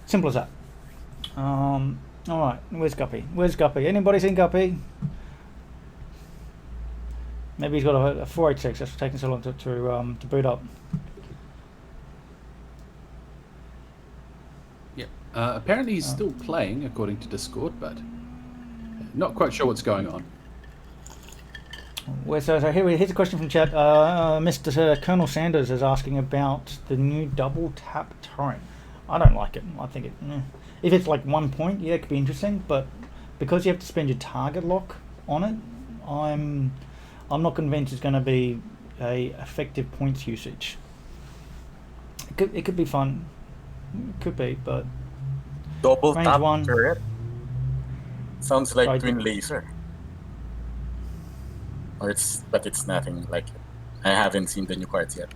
Simple as that. All right, where's Guppy? Where's Guppy? Anybody seen Guppy? Maybe he's got a 486 that's taking so long to boot up. Yep. Apparently he's still playing, according to Discord, but not quite sure what's going on. So here's a question from chat. Mr. Colonel Sanders is asking about the new double tap turret. I don't like it. I think if it's like 1 point, yeah, it could be interesting, but because you have to spend your target lock on it, I'm not convinced it's going to be a effective points usage. It could be fun. It could be, but double range tap one. turret sounds like Sorry, twin laser. But it's nothing like it. I haven't seen the new cards yet.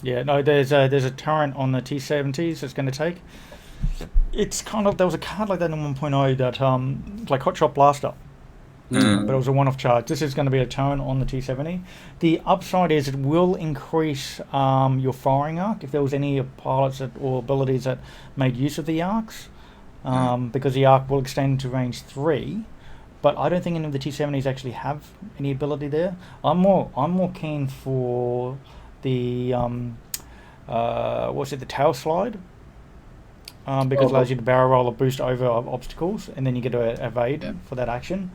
Yeah, no, there's a turret on the T70s that's going to take. It's kind of, there was a card like that in 1.0 that like Hot Shot Blaster, but it was a one-off charge. This is going to be a turret on the T70. The upside is it will increase your firing arc if there was any pilots or abilities that made use of the arcs, because the arc will extend to range 3. But I don't think any of the T70s actually have any ability there. I'm more keen for the the tail slide, because it allows you to barrel roll or boost over obstacles, and then you get to evade for that action.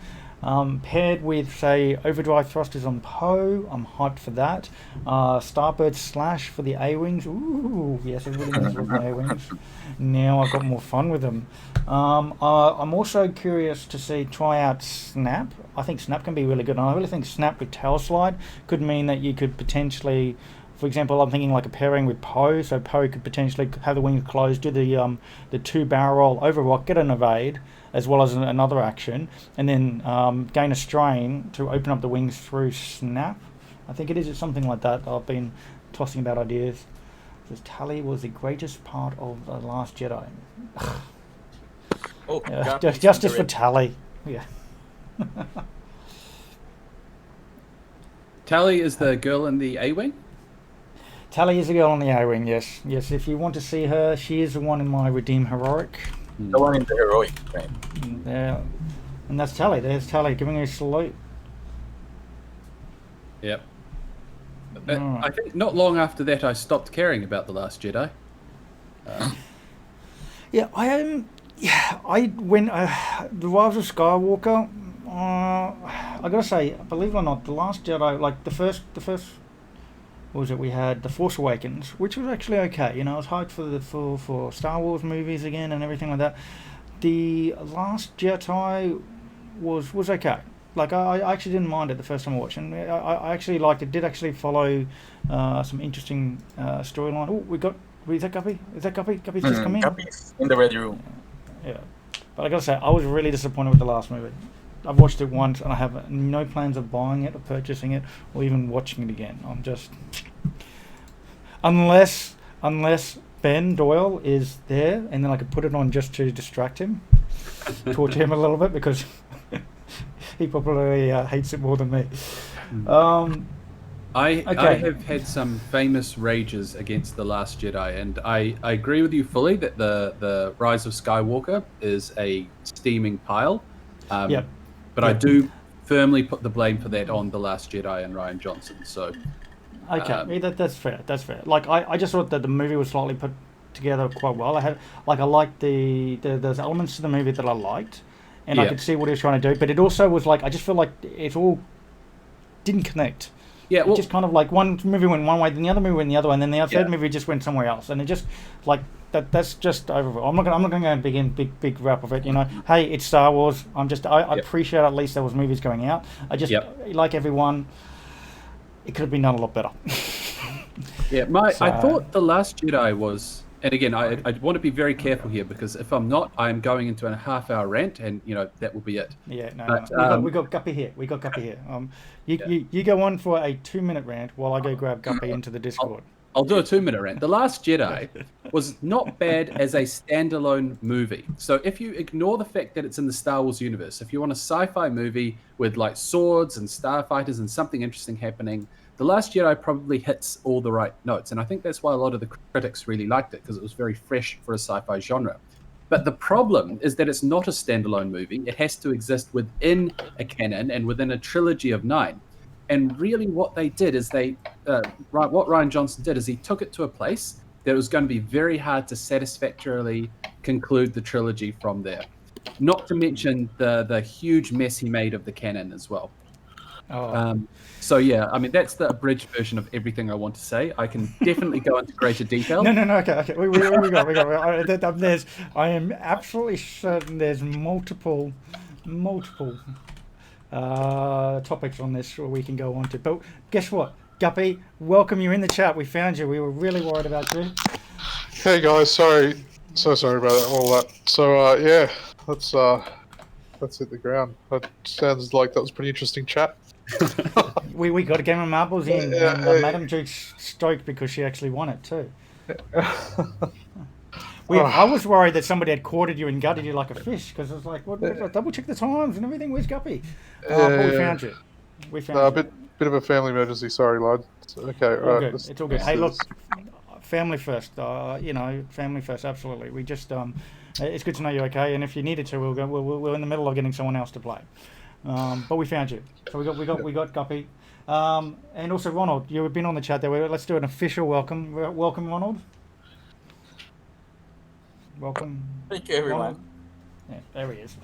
Paired with, say, overdrive thrusters on Poe, I'm hyped for that. Starbird Slash for the A-Wings. Ooh, yes, everybody knows about the A-Wings. Now I've got more fun with them. I'm also curious to try out Snap. I think Snap can be really good, and I really think Snap with Tail Slide could mean that you could potentially, for example, I'm thinking like a pairing with Poe, so Poe could potentially have the wings closed, do the 2 barrel roll over rock, get an evade, as well as another action, and then gain a strain to open up the wings through Snap. I think it is something like that. I've been tossing about ideas. Says Tally was the greatest part of The Last Jedi. Justice for Tally. Yeah. Tally is the girl in the A-Wing? Tally is the girl on the A-Wing, yes. Yes, if you want to see her, she is the one in my Redeem Heroic. The one in the heroic, right? Yeah, and that's Tally. There's Tally giving her a salute. Yep. I think not long after that, I stopped caring about The Last Jedi. Yeah, I am. Yeah, when The Rise of Skywalker, I gotta say, believe it or not, The Last Jedi, like the first. What was it? We had The Force Awakens, which was actually okay. You know, I was hyped for Star Wars movies again and everything like that. The Last Jedi was okay. Like I actually didn't mind it the first time I watched it. And I actually liked it. Did actually follow some interesting storyline. Oh, is that Guppy? Is that Guppy? Guppy's just come in. Guppy's in the ready room. Yeah, but I gotta say, I was really disappointed with the last movie. I've watched it once, and I have no plans of buying it or purchasing it or even watching it again. I'm just, unless Ben Doyle is there, and then I could put it on just to distract him, torture him a little bit, because he probably hates it more than me. I have had some famous rages against The Last Jedi, and I agree with you fully that the Rise of Skywalker is a steaming pile. Yep. But I do firmly put the blame for that on The Last Jedi and Rian Johnson. So, okay, that's fair. That's fair. Like I just thought that the movie was slightly put together quite well. I liked there's elements to the movie that I liked, and I could see what he was trying to do. But it also was like, I just feel like it all didn't connect. Yeah, well, it just kind of like one movie went one way, then the other movie went the other way, and then the third movie just went somewhere else, and it just like that's just over. I'm not gonna go and begin big rap of it. You know, hey, it's Star Wars. I appreciate at least there was movies going out. I just like everyone. It could have been done a lot better. I thought The Last Jedi was, and again, I want to be very careful here, because if I'm not, I'm going into a half-hour rant, and that will be it. Yeah, no. We got Guppy here. You go on for a 2-minute rant while I go grab Guppy into the Discord. I'll do a 2-minute rant. The Last Jedi was not bad as a standalone movie. So if you ignore the fact that it's in the Star Wars universe, if you want a sci-fi movie with like swords and starfighters and something interesting happening, The The Last Jedi probably hits all the right notes, and I think that's why a lot of the critics really liked it, because it was very fresh for a sci-fi genre. But the problem is that it's not a standalone movie. It has to exist within a canon and within a trilogy of 9. And really what they did is what Rian Johnson did is he took it to a place that it was going to be very hard to satisfactorily conclude the trilogy from there. Not to mention the huge mess he made of the canon as well. So yeah, I mean, that's the abridged version of everything I want to say. I can definitely go into greater detail. No, okay. We got. I am absolutely certain there's multiple topics on this we can go on to. But guess what, Guppy? Welcome, you're in the chat. We found you. We were really worried about you. Hey guys, sorry about all that. So yeah, let's hit the ground. That sounds like that was a pretty interesting chat. we got a game of marbles in, and Madam Duke's stoked because she actually won it too. I was worried that somebody had quartered you and gutted you like a fish, because I was like, what, double check the times and everything. Where's Guppy? But we found you. A bit of a family emergency. Sorry, lad. Okay, all right. It's all good. Hey, look, family first. Family first. Absolutely. We just it's good to know you're okay. And if you needed to, we'll go. We're in the middle of getting someone else to play. But we found you. So we got Guppy. And also Ronald, you've been on the chat there. Let's do an official welcome. Welcome, Ronald. Welcome. Thank you, everyone. Ronald. Yeah, there he is.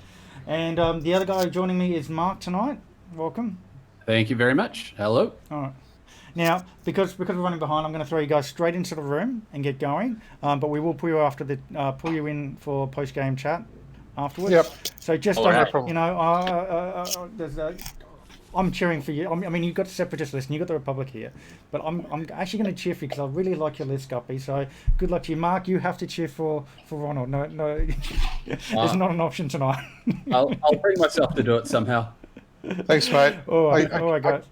And the other guy joining me is Mark tonight. Welcome. Thank you very much. Hello. All right. Now, because we're running behind, I'm going to throw you guys straight into the room and get going. But we will pull you in for post game chat afterwards. Yep. So just I'm cheering for you. I mean, you've got the Separatist list and you've got the Republic here, but I'm actually going to cheer for you because I really like your list, Guppy. So good luck to you, Mark. You have to cheer for Ronald. No, it's not an option tonight. I'll bring myself to do it somehow. Thanks, mate. All right, guys.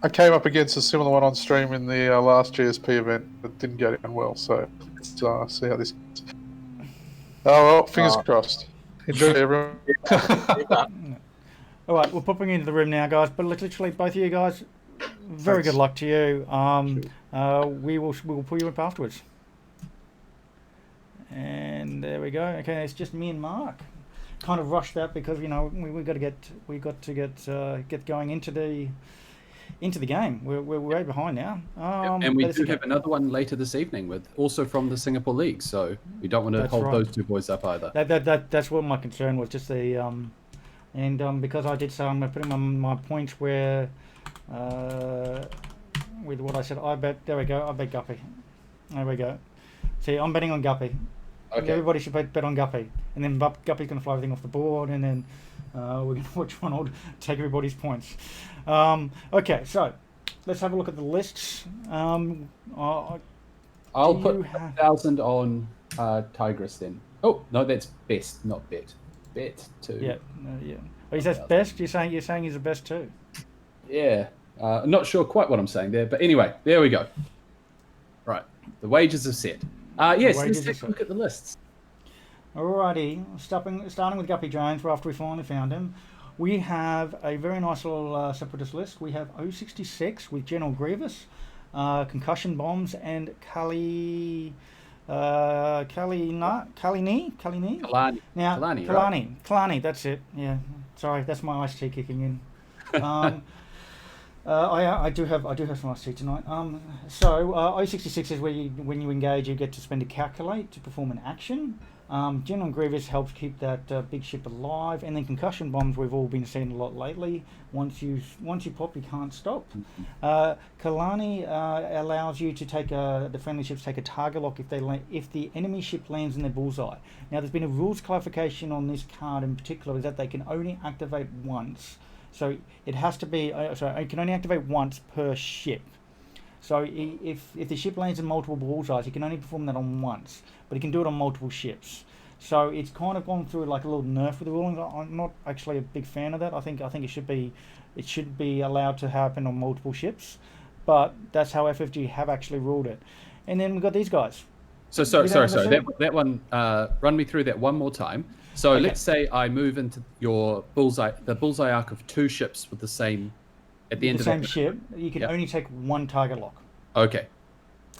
I came up against a similar one on stream in the last GSP event, but didn't get it well. So let's see how this goes. Oh well, fingers crossed. Enjoy it, everyone. All right, we're popping into the room now, guys. But literally, both of you guys, very good luck to you. We'll pull you up afterwards. And there we go. Okay, it's just me and Mark. Kind of rushed that because we got to get going into the game. We're way behind now. And we do have another one later this evening also from the Singapore League. So we don't want to hold those two boys up either. That's what my concern was. Just the and because I did so, I'm going to put in my points where with what I said. I bet. There we go. I bet Guppy. There we go. See, I'm betting on Guppy. Okay. Everybody should bet on Guppy, and then Guppy's going to fly everything off the board, and then we're going to watch Ronald take everybody's points. Okay, so let's have a look at the lists. I'll put 1,000 on Tigris then. Oh no, that's best, not bet. Bet too. Yeah. Oh, he says best. You're saying he's the best too. Yeah. Not sure quite what I'm saying there, but anyway, there we go. Right, the wages are set. Yes, let's take a look at the lists. Alrighty, starting with Guppy Jones, after we finally found him. We have a very nice little Separatist list. We have 066 with General Grievous, concussion bombs, and Kalani. That's it. Yeah, sorry, that's my iced tea kicking in. I do have some iced tea tonight. So 066 is when you engage, you get to spend a calculate to perform an action. General Grievous helps keep that big ship alive, and then concussion bombs we've all been seeing a lot lately. Once you pop, you can't stop. Kalani allows you to take the friendly ships take a target lock if the enemy ship lands in their bullseye. Now there's been a rules clarification on this card in particular, is that they can only activate once. So it has to be it can only activate once per ship. So if the ship lands in multiple bullseyes, he can only perform that on once, but he can do it on multiple ships. So it's kind of gone through like a little nerf with the ruling. I'm not actually a big fan of that. I think it should be allowed to happen on multiple ships, but that's how FFG have actually ruled it. And then we've got these guys. So sorry. That one. Run me through that one more time. So let's say I move into your bullseye, the bullseye arc of two ships with the same At the end the of same that. ship, you can Yep. only take one target lock. Okay.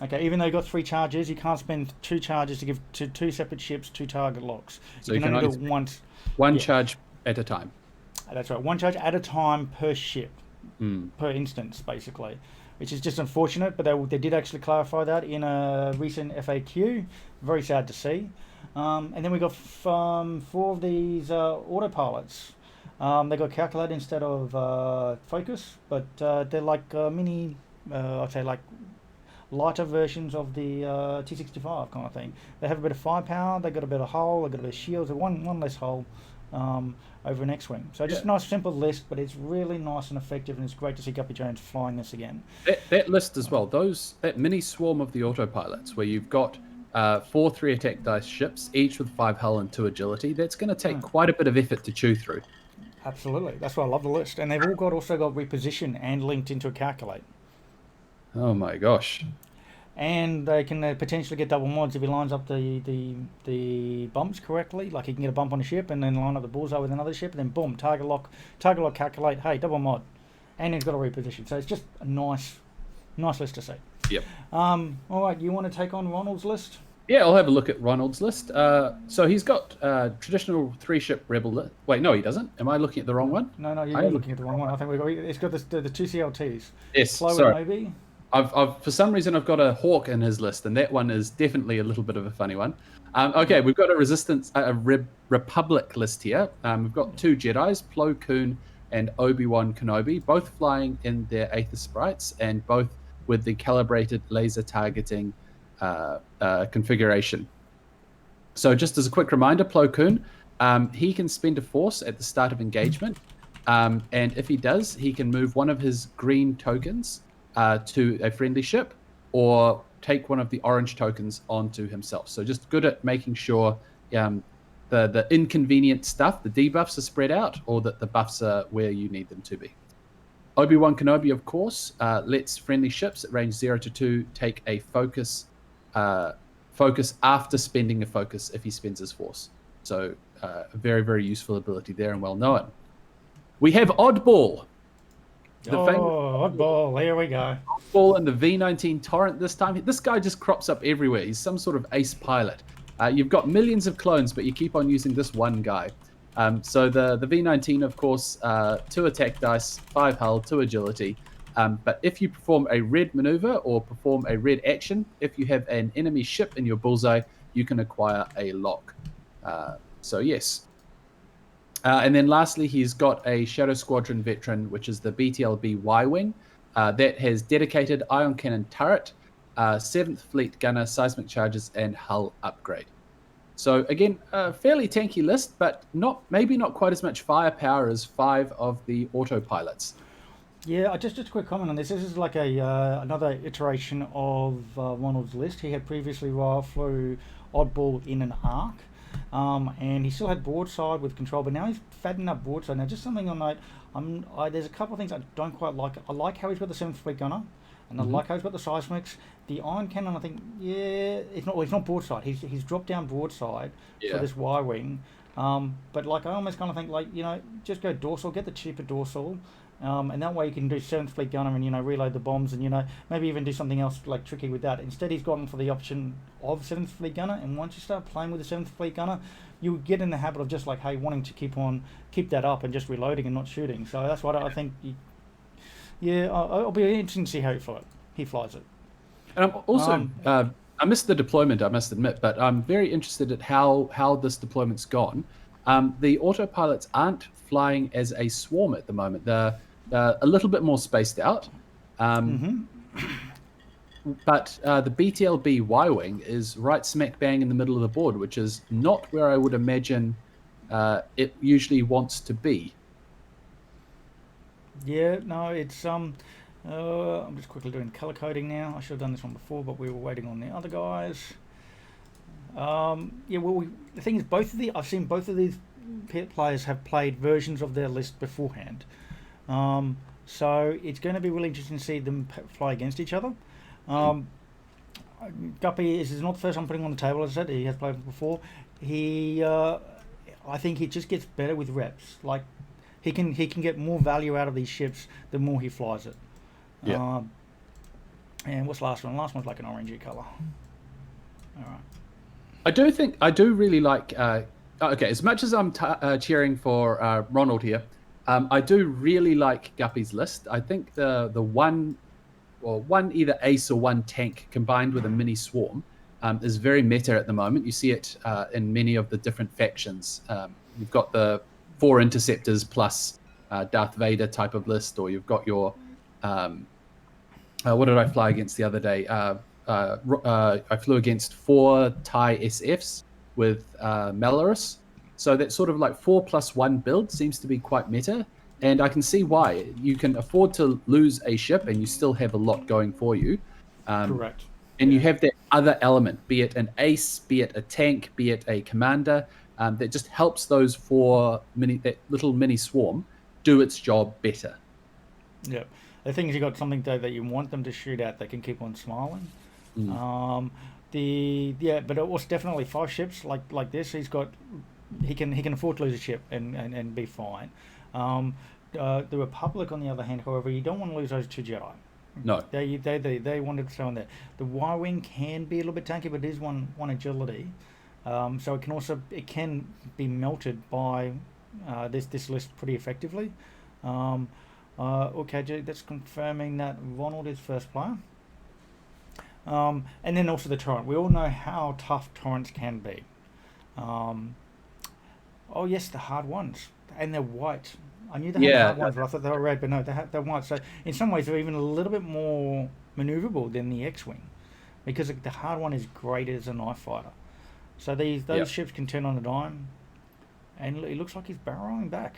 Okay, even though you've got 3 charges, you can't spend 2 charges to give to 2 separate ships 2 target locks. So you can only do it spend once. one Yeah. charge at a time. That's right, 1 charge at a time per ship, Mm. per instance, basically, which is just unfortunate. But they did actually clarify that in a recent FAQ. Very sad to see. And then we got 4 of these autopilots. They got calculate instead of focus, but they're like mini, I'd say like lighter versions of the T-65 kind of thing. They have a bit of firepower, they got a bit of hull, they got a bit of shields, one less hull over an X-wing. So just a nice simple list, but it's really nice and effective, and it's great to see Guppy Jones flying this again. That list as well, that mini swarm of the autopilots, where you've got 4 3 attack dice ships, each with 5 hull and 2 agility, that's going to take quite a bit of effort to chew through. Absolutely, that's why I love the list, and they've all also got reposition and linked into a calculate. Oh my gosh. And they can potentially get double mods if he lines up the bumps correctly. Like he can get a bump on a ship and then line up the bullseye with another ship, and then boom, target lock, calculate. Hey, double mod, and he's got a reposition. So it's just a nice list to see. Yep. All right, you want to take on Ronald's list? Yeah, I'll have a look at Ronald's list. So he's got traditional 3-ship rebel list. Wait, no, he doesn't. Am I looking at the wrong one? No, you're looking at the wrong one. I think it's got the 2 CLTs. Yes, Slow sorry. maybe. I've for some reason I've got a Hawk in his list, and that one is definitely a little bit of a funny one. Okay, we've got a Republic list here. We've got 2 Jedis, Plo Koon and Obi-Wan Kenobi, both flying in their Aether sprites, and both with the calibrated laser targeting configuration. So just as a quick reminder, Plo Koon, he can spend a force at the start of engagement, and if he does, he can move one of his green tokens to a friendly ship, or take one of the orange tokens onto himself. So just good at making sure the inconvenient stuff, the debuffs are spread out, or that the buffs are where you need them to be. Obi-Wan Kenobi, of course, lets friendly ships at range 0 to 2 take a focus after spending a focus if he spends his force. So a very, very useful ability there and well known. We have Oddball. Oddball, here we go. Oddball in the V19 Torrent this time. This guy just crops up everywhere. He's some sort of ace pilot. You've got millions of clones, but you keep on using this one guy. So the V19, of course, 2 attack dice, 5 hull, 2 agility. But if you perform a red maneuver or perform a red action, if you have an enemy ship in your bullseye, you can acquire a lock. So yes. And then lastly, he's got a Shadow Squadron veteran, which is the BTLB Y-Wing. That has dedicated ion cannon turret, 7th Fleet gunner, seismic charges, and hull upgrade. So again, a fairly tanky list, but maybe not quite as much firepower as 5 of the autopilots. Yeah, just a quick comment on this. This is like another iteration of Ronald's list. He had previously flew Oddball in an arc. And he still had broadside with control, but now he's fattening up broadside. Now, just something on note, there's a couple of things I don't quite like. I like how he's got the 7th Fleet gunner, and I like how he's got the seismics. The iron cannon, I think, it's not broadside. He's dropped down broadside for this Y-wing. But like, I almost kind of think, like, just go dorsal, get the cheaper dorsal. And that way you can do 7th Fleet gunner and, reload the bombs and, maybe even do something else like tricky with that. Instead, he's gone for the option of 7th Fleet gunner, and once you start playing with the 7th Fleet gunner, you get in the habit of just like, hey, wanting to keep that up and just reloading and not shooting. So that's what I think. It'll be interesting to see how he flies it. And I'm also, I missed the deployment, I must admit, but I'm very interested at how this deployment's gone. The autopilots aren't flying as a swarm at the moment. They're a little bit more spaced out. But the BTLB Y-Wing is right smack bang in the middle of the board, which is not where I would imagine it usually wants to be. Yeah, no, it's I'm just quickly doing color coding now. I should have done this one before, but we were waiting on the other guys. The thing is, I've seen both of these players have played versions of their list beforehand. So it's going to be really interesting to see them fly against each other. Guppy is not the first I'm putting on the table, as I said. He has played before. I think he just gets better with reps. Like, he can get more value out of these ships the more he flies it. Yeah. And what's the last one? Last one's like an orangey colour. All right. I do really like. Okay, as much as I'm cheering for Ronald here, I do really like Guppy's list. I think the one either ace or one tank combined with a mini swarm is very meta at the moment. You see it in many of the different factions. You've got the 4 interceptors plus Darth Vader type of list, or you've got your what did I fly against the other day? I flew against 4 TIE SFs with Malorus. So that sort of like 4+1 build seems to be quite meta. And I can see why. You can afford to lose a ship and you still have a lot going for you. Correct. And you have that other element, be it an ace, be it a tank, be it a commander, that just helps those that little mini swarm do its job better. Yep. The thing is, you got something though that you want them to shoot at that can keep on smiling. But it was definitely 5 ships like this. He can afford to lose a ship and be fine. The Republic, on the other hand, however, you don't want to lose those 2 Jedi. No. They wanted to stay on there. The Y-wing can be a little bit tanky, but it is one agility. So it can be melted by this list pretty effectively. Okay, that's confirming that Ronald is first player. And then also the torrent. We all know how tough torrents can be. Oh yes, the hard ones, and they're white. I knew they had hard ones, but I thought they were red. But no, they're white. So in some ways, they're even a little bit more maneuverable than the X-wing, because the hard one is great as a knife fighter. So those ships can turn on a dime, and it looks like he's barreling back.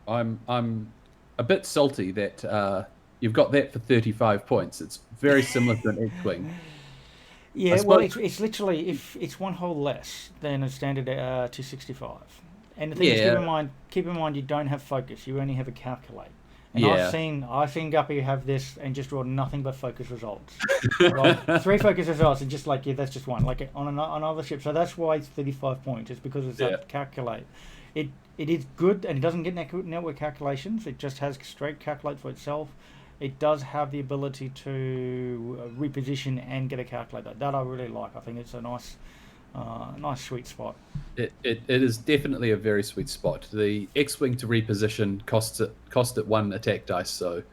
I'm a bit salty that you've got that for 35 points. It's very similar to an X-wing. Yeah, well, it's literally it's 1 hole less than a standard 265. And the thing is, keep in mind, you don't have focus. You only have a calculate. And I've seen Guppy have this and just draw nothing but focus results. Like 3 focus results, and just like that's just one. Like on another ship. So that's why it's 35 points. It's because it's that calculate. It is good, and it doesn't get network calculations. It just has straight calculate for itself. It does have the ability to reposition and get a calculator. That I really like. I think it's a nice sweet spot. It is definitely a very sweet spot. The X-wing to reposition cost it 1 attack dice. So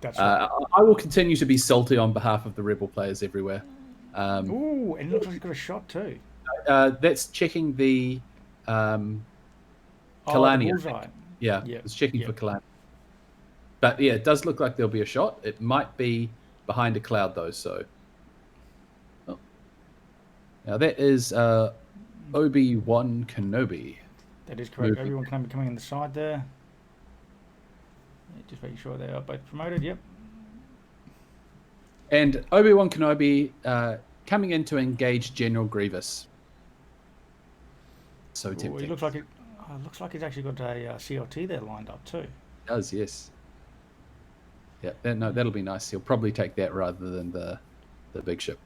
that's right. I will continue to be salty on behalf of the Rebel players everywhere. Ooh, and it looks like he's got a shot too. That's checking the Kalani. It's checking for Kalani. But yeah, it does look like there'll be a shot. It might be behind a cloud though. So, now that is Obi-Wan Kenobi. That is correct. Obi-Wan Kenobi coming in the side there. Yeah, just making sure they are both promoted. Yep. And Obi-Wan Kenobi coming in to engage General Grievous. So tempting. It looks like he's actually got a CLT there lined up too. It does, yes. Yeah, that'll be nice. He'll probably take that rather than the big ship.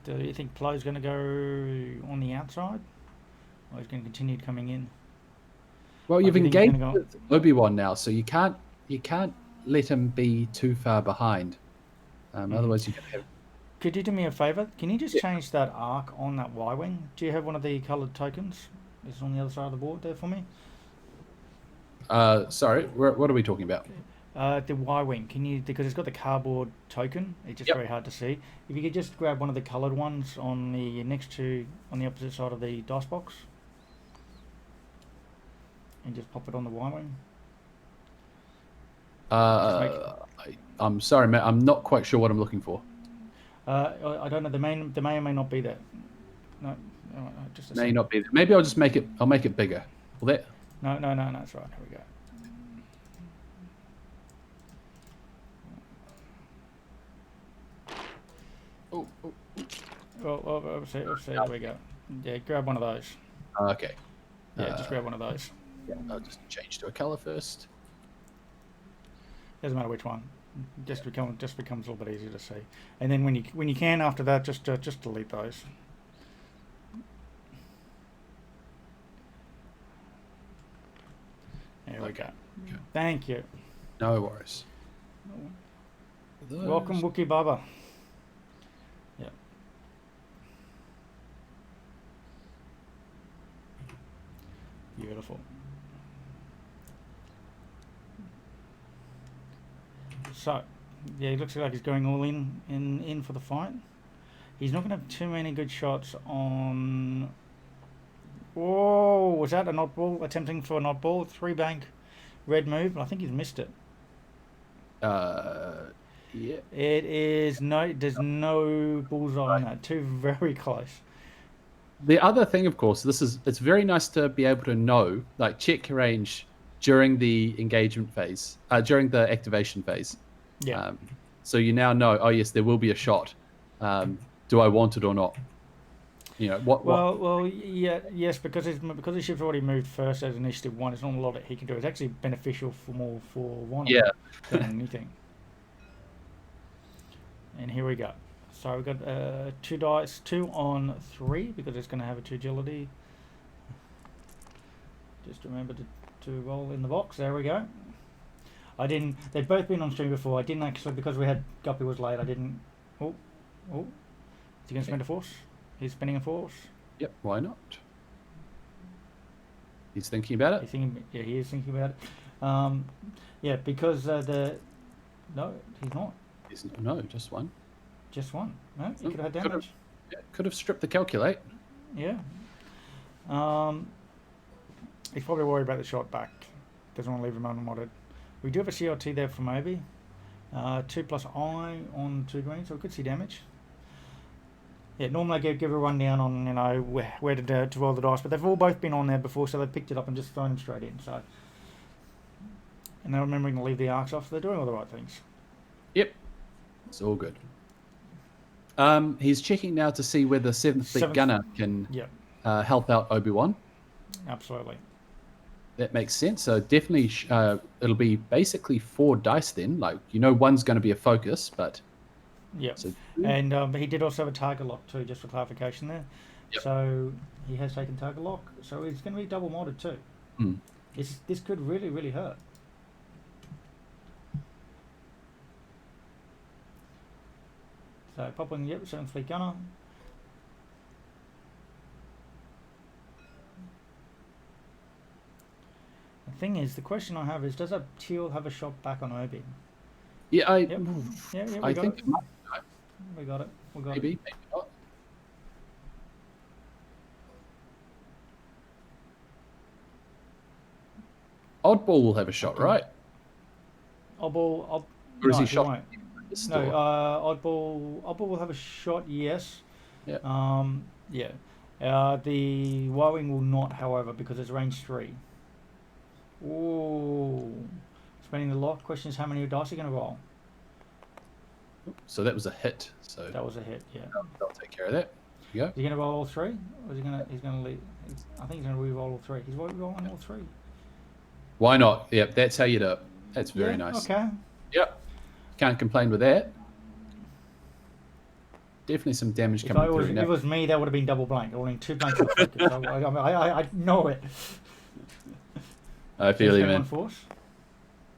Do you think Plo's going to go on the outside, or he's going to continue coming in? Well, you've engaged with Obi-Wan now, so you can't let him be too far behind. Otherwise, you can have. Could you do me a favour? Can you just change that arc on that Y-wing? Do you have one of the coloured tokens? It's on the other side of the board there for me. Sorry, what are we talking about? The Y-wing, can you, because it's got the cardboard token, it's just very hard to see. If you could just grab one of the coloured ones on the on the opposite side of the dice box, and just pop it on the Y-wing. I'm sorry, Matt. I'm not quite sure what I'm looking for. I don't know. They may or may not be there. No, just may not be there. Maybe I'll just make it. I'll make it bigger. Will that? No. That's right. Here we go. Oh, see, there we go. Yeah, grab one of those. Okay. Yeah, just grab one of those. Yeah, I'll just change to a colour first. Doesn't matter which one. Just becomes a little bit easier to see. And then when you can after that, just delete those. There we go. Okay. Thank you. No worries. Welcome, Wookie Baba. Yeah. Beautiful. So, yeah, he looks like he's going all in for the fight. He's not going to have too many good shots on. Whoa, was that an oddball? Attempting for an oddball, 3-bank red move. I think he's missed it. Yeah. It is no. There's no bullseye on that. Two very close. The other thing, of course, it's very nice to be able to know, like, check range during the engagement phase, during the activation phase. Yeah. So you now know, oh yes, there will be a shot. Do I want it or not? You know what? Well, yeah, yes, because the ship's already moved first as initiative 1. It's not a lot that he can do. It's actually beneficial for one Yeah. than anything. And here we go. So we've got 2 dice, 2 on 3 because it's going to have a 2 agility. Just remember to roll in the box. There we go. I didn't. They've both been on stream before. I didn't actually, because we had Guppy was late. I didn't. Oh, is he going to spend a force? He's spending a force. Yep. Why not? He's thinking about it. Yeah, he is thinking about it. Yeah, because the no, he's not. No, just one. Just one. No, he could have had damage. Could have stripped the calculate. Yeah. He's probably worried about the shot back. Doesn't want to leave him unmodded. We do have a CRT there for Moby. 2 plus I on 2 green, so we could see damage. Yeah, normally I give a rundown on where to roll the dice, but they've all both been on there before, so they've picked it up and just thrown them straight in. So, and they're remembering to leave the arcs off. So they're doing all the right things. Yep, it's all good. He's checking now to see whether 7th Fleet Gunner can help out Obi-Wan. Absolutely. That makes sense. So definitely, it'll be basically 4 dice then. Like, one's going to be a focus, but yeah. So, and he did also have a target lock too, just for clarification there. Yep. So he has taken target lock. So he's going to be double modded too. Mm. This could really, really hurt. So popping, 7th Fleet Gunner. The thing is, the question I have is, does a teal have a shot back on Obi? Yeah, I think it might. We got it. Maybe not. Oddball will have a shot, right? Oddball, or is he shot? No, Oddball will have a shot. Yes. Yeah. Yeah. The Y-wing will not, however, because it's range 3. Ooh. Spending the lock. Question is, how many dice are you going to roll? So that was a hit. So that was a hit. Yeah. I'll take care of that. Here you go. Is he going to roll all 3, or is he going to? He's going to leave. I think he's going to re-roll all 3. He's rolling all 3. Why not? Yep, that's how you do it. That's very nice. Okay. Yep. Can't complain with that. Definitely some damage coming through now. If it was me, that would have been double blank. I would have been 2 blanks. I know it. I feel you, man. Force.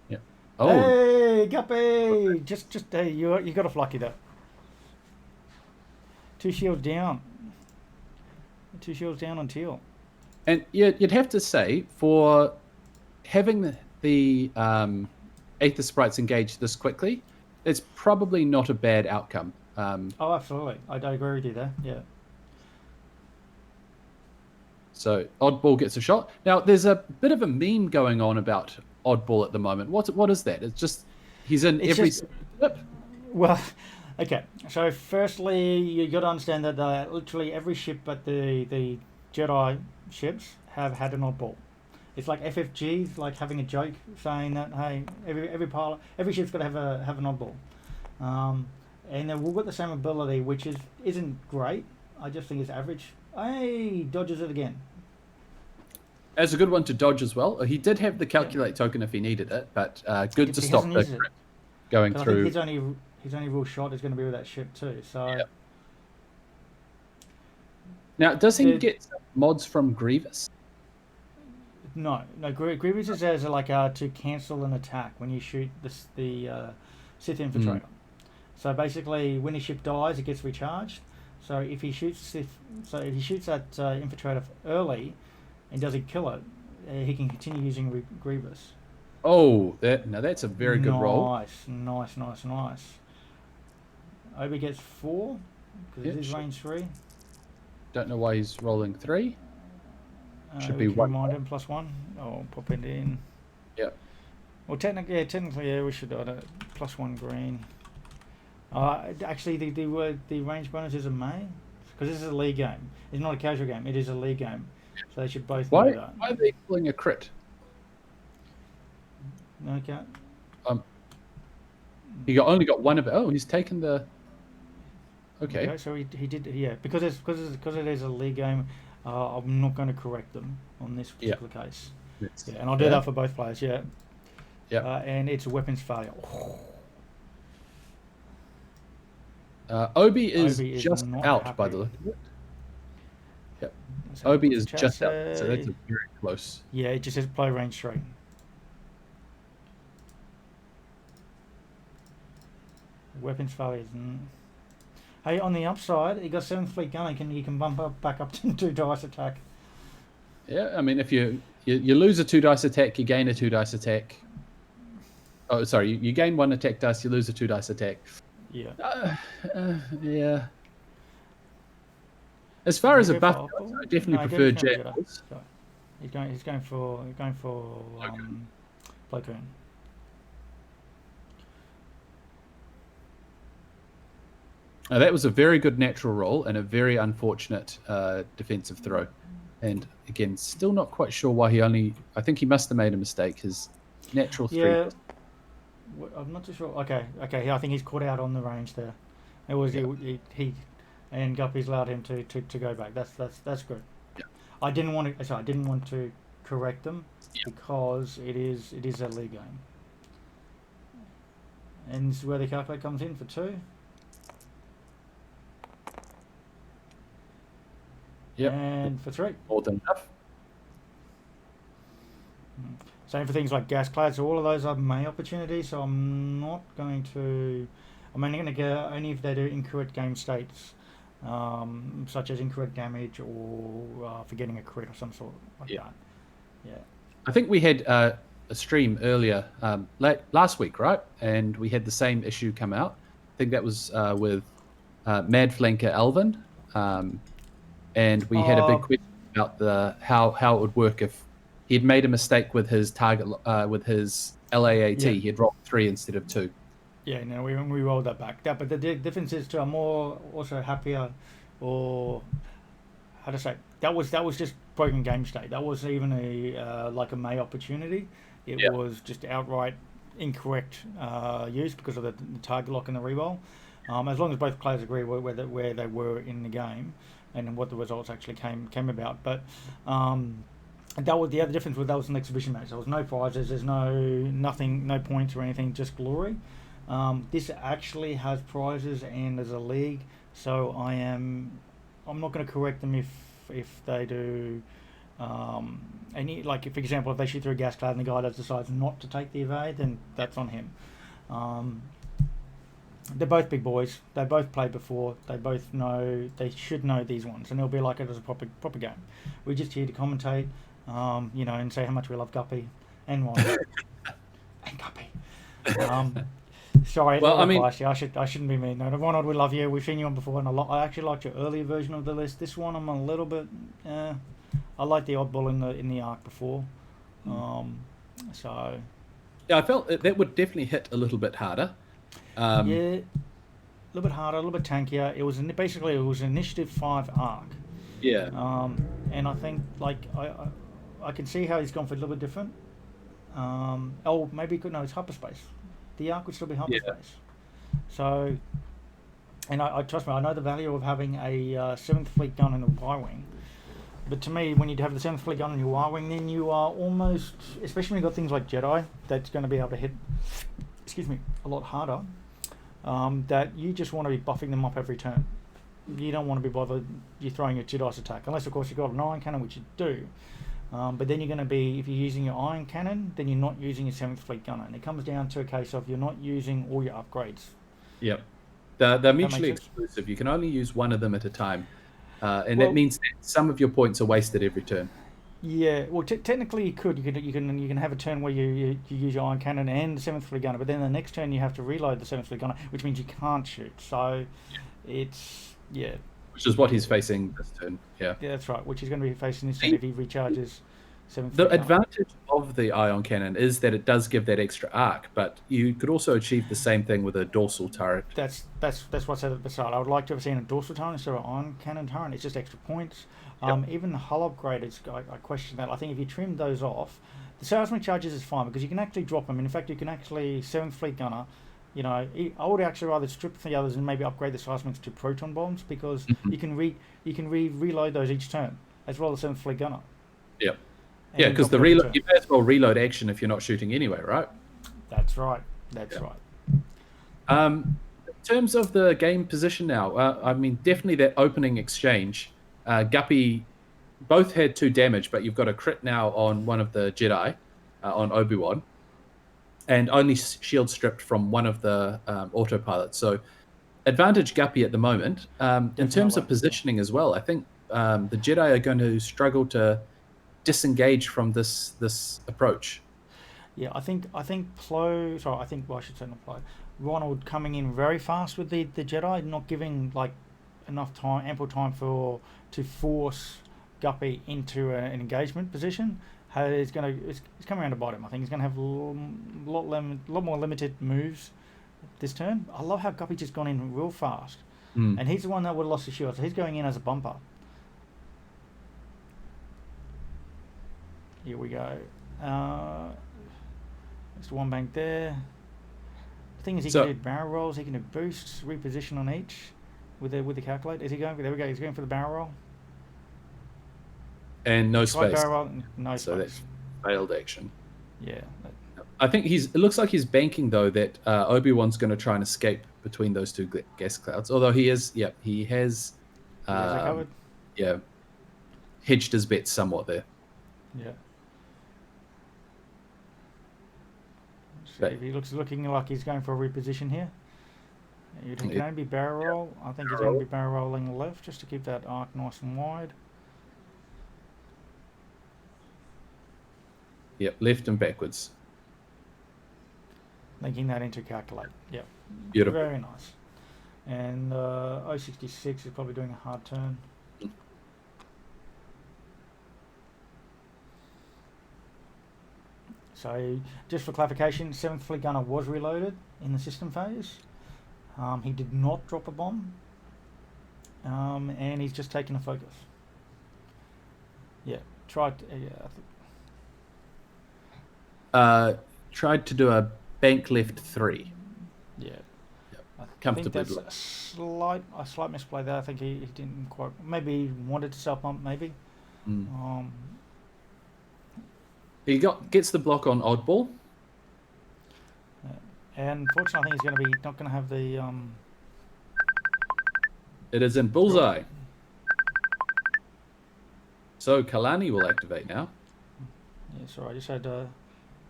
Yeah. Oh. Hey, Guppy! Just hey, you got off lucky though. 2 shields down. 2 shields down on teal. And you'd have to say, for having the Aether Sprites engaged this quickly, it's probably not a bad outcome. Oh, absolutely. I agree with you there. Yeah. So Oddball gets a shot. Now, there's a bit of a meme going on about Oddball at the moment. What is that? It's just he's in every ship. Well, okay. So firstly, you got to understand that literally every ship but the Jedi ships have had an Oddball. It's like FFGs, like having a joke saying that, hey, every ship's got to have an Oddball. And they've all got the same ability, which isn't great. I just think it's average. Hey, dodges it again. As a good one to dodge as well. He did have the calculate token if he needed it, but good to stop the going through. I think his only real shot is going to be with that ship too. So. Yeah. Now, does he get mods from Grievous? No, Grievous is as like to cancel an attack when you shoot the Sith infiltrator. So basically, when his ship dies, it gets recharged. So if he shoots that infiltrator early and doesn't kill it, he can continue using Grievous. Oh, that's a very good roll. Nice. Obi gets 4 because it is range 3. Don't know why he's rolling 3. Should be 1. one. Remind him +1. Oh, pop it in. Yeah. Well, technically, we should add a +1 green. Actually, the range bonus is a May because this is a league game. It's not a casual game. It is a league game, so they should both know that. Why are they calling a crit? No, okay. He only got one of it. Oh, he's taken the. Okay. So he did, yeah, because it is a league game. I'm not going to correct them on this particular case. Yeah, and I'll do that for both players. Yeah. Yeah. And it's a weapons failure. Obi is just out happy. by the look of it. Yep. So Obi is just out, so that's a very close. Yeah, it just says play range 3. Weapons failures. Hey, on the upside, he got 7th fleet gun. He can bump up back up to 2 dice attack. Yeah, I mean, if you lose a 2 dice attack, you gain a 2 dice attack. Oh, sorry, you gain 1 attack dice, you lose a 2 dice attack. Yeah. Yeah. As far as a buff goes, I definitely prefer jails. He's going for Plocoon. That was a very good natural roll and a very unfortunate defensive throw. And again, still not quite sure why I think he must have made a mistake. His natural 3. Yeah, I'm not too sure. Okay. Yeah, I think he's caught out on the range there. It was he and Guppy's allowed him to go back. That's good. Yeah. I didn't want to correct them because it is a league game. And this is where the calculator comes in for 2. Yep. And for 3. More than enough. Same for things like gas clad. So all of those are May opportunities. So I'm not going to. I'm only going to get only if they do incorrect game states, such as incorrect damage or forgetting a crit or some sort like that. Yeah. I think we had a stream earlier last week, right? And we had the same issue come out. I think that was with Mad Flanker Alvin. And we had a big question about how it would work if he'd made a mistake with his target with his LAAT. Yeah. He had rolled 3 instead of 2. Yeah, no, we rolled that back. But the difference is I'm more also happier, or how to say, that was just broken game state. That wasn't even a like a May opportunity. It was just outright incorrect use because of the target lock and the reroll. As long as both players agree where they were in the game and what the results actually came about. But that was the other difference. That was an exhibition match. There was no prizes. There's nothing, no points or anything. Just glory. This actually has prizes and there's a league. So I'm not going to correct them if they do. Any, like, for example, if they shoot through a gas cloud and the guy decides not to take the evade, then that's on him. They're both big boys. They both played before. They both know. They should know these ones, and it'll be like it as a proper game. We're just here to commentate, and say how much we love Guppy and Ron and Guppy. Sorry, well, I shouldn't be mean. No, Ronald, we love you. We've seen you on before, and I actually liked your earlier version of the list. This one, I'm a little bit. I like the oddball in the arc before. So. Yeah, I felt that would definitely hit a little bit harder. Yeah, a little bit harder, a little bit tankier. It was basically initiative 5 arc. Yeah. And I think I can see how he's gone for a little bit different. It's hyperspace. The arc would still be hyperspace. Yeah. So, and I trust me, I know the value of having a 7th fleet gun in the Y-wing. But to me, when you have the 7th fleet gun in your Y-wing, then you are almost, especially when you've got things like Jedi, that's going to be able to hit, a lot harder. That you just want to be buffing them up every turn. You don't want to be bothered. You're throwing a 2 dice attack, unless of course you've got a 9 cannon, which you do. But then you're going to be, if you're using your iron cannon, then you're not using your 7th Fleet gunner. And it comes down to a case of you're not using all your upgrades. Yep. They're makes mutually sense? exclusive. You can only use one of them at a time. And Well- that means that some of your points are wasted every turn. Yeah, well, technically you could. You can have a turn where you use your iron cannon and the 7th Fleet gunner, but then the next turn you have to reload the 7th Fleet gunner, which means you can't shoot. So it's Which is what he's facing this turn. Yeah. yeah, that's right. Which he's going to be facing this turn if he recharges 7th The Fleet gunner. advantage of the ion cannon is that it does give that extra arc, but you could also achieve the same thing with a dorsal turret. That's what's at the start. I would like to have seen a dorsal turret instead of an iron cannon turret. It's just extra points. Even the hull upgraders, I question that. I think if you trim those off, the seismic charges is fine because you can actually drop them. And in fact, you can actually 7th Fleet gunner. You know, I would actually rather strip the others and maybe upgrade the seismics to proton bombs because you can reload those each turn as well as 7th Fleet gunner. Yeah. And Yeah, because drop the every reload, turn. you may as well reload action if you're not shooting anyway, right? That's right. That's Yeah. right. In terms of the game position now, I mean, definitely that opening exchange. Guppy both had 2 damage, but you've got a crit now on one of the Jedi, on Obi-Wan, and only shield stripped from one of the autopilots. So advantage Guppy at the moment. In terms Definitely. of positioning as well, I think the Jedi are going to struggle to disengage from this approach. Yeah, I think Plo. Sorry, I think well, I should say not Plo. Ronald coming in very fast with the Jedi, not giving like enough time, ample time to force Guppy into an engagement position. It's coming around to bite him. I think he's going to have a lot more limited moves this turn. I love how Guppy just gone in real fast, and he's the one that would have lost the shield, so he's going in as a bumper. Here we go. There's the one bank there. The thing is, he can do barrel rolls. He can do boosts, reposition on each with the calculator. Is he going? There we go. He's going for the barrel roll. And no Try space. barrel roll. No So space. that's failed action. Yeah. I think it looks like he's banking though that Obi-Wan's going to try and escape between those 2 gas clouds. Although he has covered. hedged his bets somewhat there. Yeah. But- If he looking like he's going for a reposition here. You can only be barrel roll. I think he's going to be barrel rolling left just to keep that arc nice and wide. Yep, left and backwards. Linking that into calculate. Yep. Beautiful. Very nice. And 066 is probably doing a hard turn. So, just for clarification, 7th Fleet Gunner was reloaded in the system phase. He did not drop a bomb. And he's just taken a focus. Yeah, tried Tried to do a bank left 3. Yeah. Yep. I Comfortably think that's a slight misplay there. I think he didn't quite. Maybe he wanted to self pump. Maybe. He gets the block on oddball. And unfortunately, I think he's going to be not going to have the. It is in bullseye. So Kalani will activate now. Yeah, sorry. I just had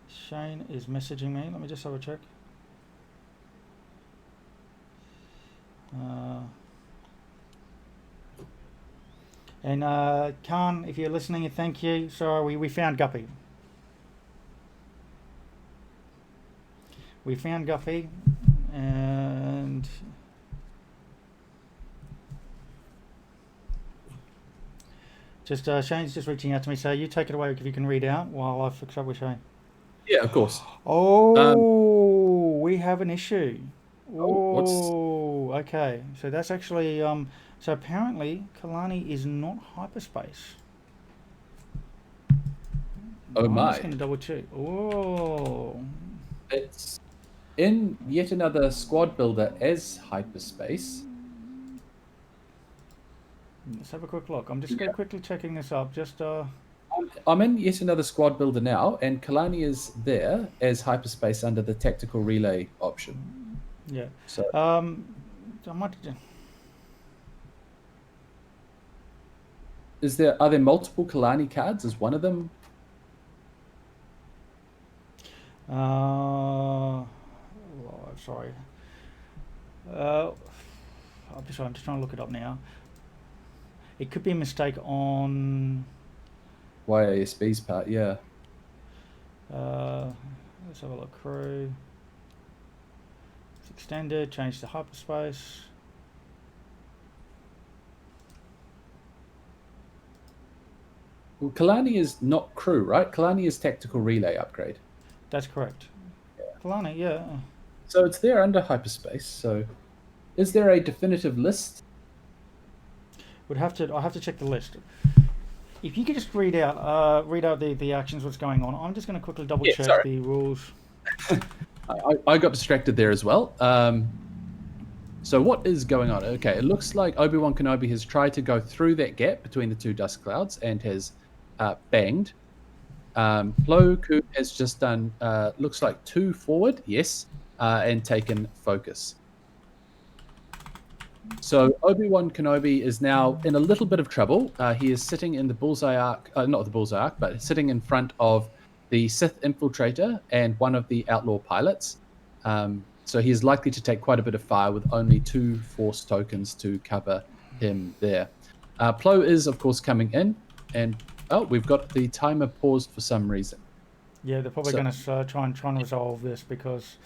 Shane is messaging me. Let me just have a check. And Khan, if you're listening, thank you. Sorry, we found Guppy. We found Guppy, and just Shane's just reaching out to me. So you take it away if you can read out while I fix up with Shane. Yeah, of course. Oh, we have an issue. what's- Oh, okay. So that's actually so apparently Kalani is not hyperspace. Oh I'm my. just going to double check. Oh. It's in yet another squad builder as hyperspace. Let's have a quick look. I'm just quickly checking this up. Just I'm in yet another squad builder now, and Kalani is there as hyperspace under the tactical relay option. yeah. So I might. are there multiple Kalani cards? Is one of them Sorry. I'm just trying to look it up now. It could be a mistake on. YASB's part, yeah. Let's have a look. Crew. It's extended. Change to hyperspace. Well, Kalani is not crew, right? Kalani is tactical relay upgrade. That's correct. Kalani, yeah. So it's there under hyperspace. So is there a definitive list? I'll have to check the list. If you could just read out the actions, what's going on. I'm just going to quickly double check the rules. I got distracted there as well. So what is going on? Okay, it looks like Obi-Wan Kenobi has tried to go through that gap between the two dust clouds and has banged. Plo Koon has just done, looks like 2 forward, yes, and taken focus. So Obi-Wan Kenobi is now in a little bit of trouble. He is sitting in the bullseye arc, not the bullseye arc, but sitting in front of the Sith infiltrator and one of the outlaw pilots. So he is likely to take quite a bit of fire with only 2 force tokens to cover him there. Plo is, of course, coming in, and we've got the timer paused for some reason. Yeah, they're probably going to try and resolve this because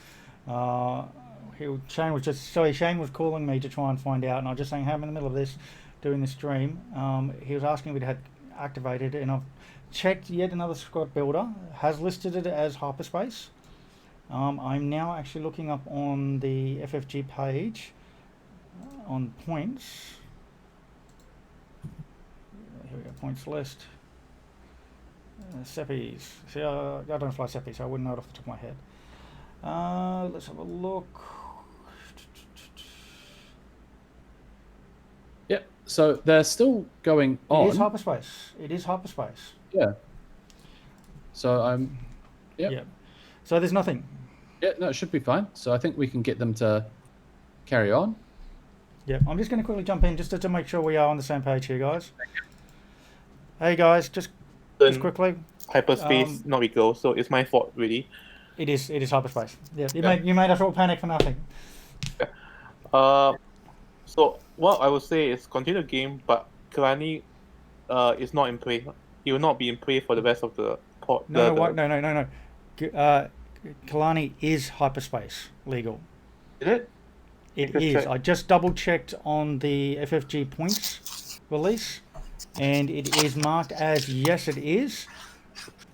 Shane was calling me to try and find out, and I was just saying, hey, I'm in the middle of this, doing the stream. He was asking if it had activated, and I've checked yet another squad builder, has listed it as hyperspace. I'm now actually looking up on the FFG page on points. Here we go, points list. Seppies. See, I don't fly Seppies, so I wouldn't know it off the top of my head. Let's have a look. Yep. So they're still going on. It is hyperspace. Yeah. So I'm. Yep. So there's nothing. Yeah. No, it should be fine. So I think we can get them to carry on. Yeah. I'm just going to quickly jump in just to make sure we are on the same page here, guys. Hey guys, just quickly. Hyperspace, not legal, so it's my fault, really. It is hyperspace. Yeah. You made us all panic for nothing. So what I would say is continue the game, but Kalani is not in play. He will not be in play for the rest of the port. No. Kalani is hyperspace legal. Is it? It is. I just double checked on the FFG points release, and it is marked as yes, it is.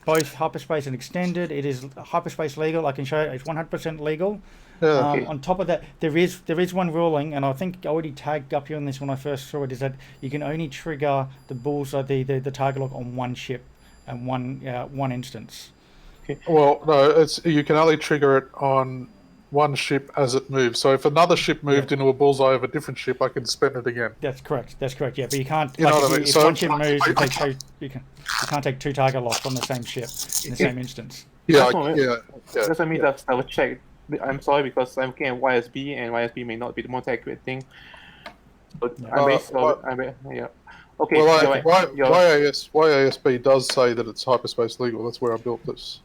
Both hyperspace and extended. It is hyperspace legal. I can show you it's 100% legal. Yeah. On top of that, there is one ruling, and I think I already tagged Guppy on this when I first saw it. Is that you can only trigger the bullseye, the target lock on one ship and one instance. Well, no, it's you can only trigger it on one ship as it moves. So if another ship moved into a bullseye of a different ship, I can spend it again. That's correct. Yeah, but you can't. You know what I mean? If one ship moves, you can't take 2 target locks on the same ship in the same instance. Doesn't mean that's double check. I'm sorry because I'm looking at YSB, and YSB may not be the most accurate thing. But yeah. Okay. Well, YASB does say that it's hyperspace legal. That's where I built this.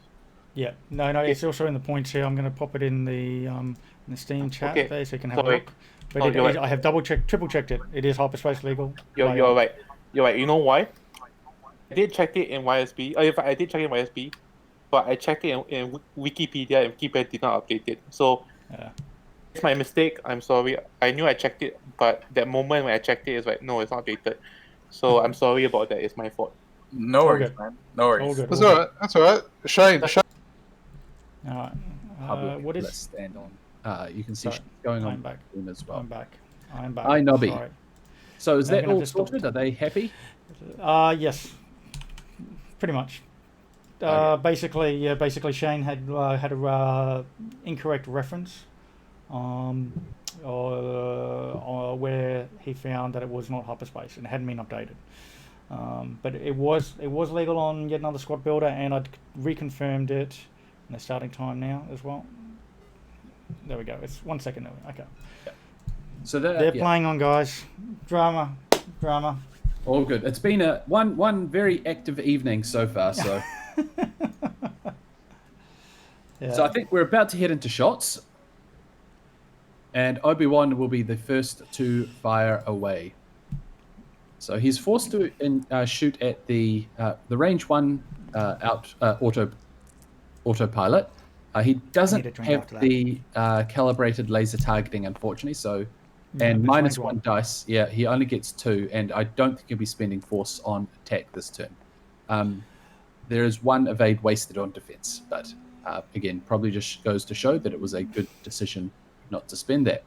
Yeah. No. It's also in the points here. I'm going to pop it in the Steam chat there so you can have a look. But I have triple checked it. It is hyperspace legal. You're right. You know why? I did check it in YSB. I did check it in YSB, but I checked it in Wikipedia, and Wikipedia did not update it. So it's my mistake. I'm sorry. I knew I checked it, but that moment when I checked it is like, no, it's not updated. So I'm sorry about that. It's my fault. No worries, man. No worries. That's all right. That's all right. Shane. All right. What is? Let's stand on. You can see going on back as well. I'm back. Hi, Nobby. Sorry. So is that all sorted? Are they happy? Yes. Pretty much. Basically, Shane had a incorrect reference, where he found that it was not hyperspace and it hadn't been updated. But it was legal on yet another squad builder, and I'd reconfirmed it. And they're starting time now as well. There we go. It's 1 second. Okay. Yeah. So they're playing on, guys. Drama. All good. It's been one very active evening so far. So. Yeah. So I think we're about to head into shots. And Obi-Wan will be the first to fire away. So he's forced to shoot at the range 1 autopilot. He doesn't a drink have after that. the calibrated laser targeting, unfortunately. So, No, and it's minus range 1 one. dice. Yeah, he only gets 2, and I don't think he'll be spending force on attack this turn. There is 1 evade wasted on defense, but again, probably just goes to show that it was a good decision not to spend that.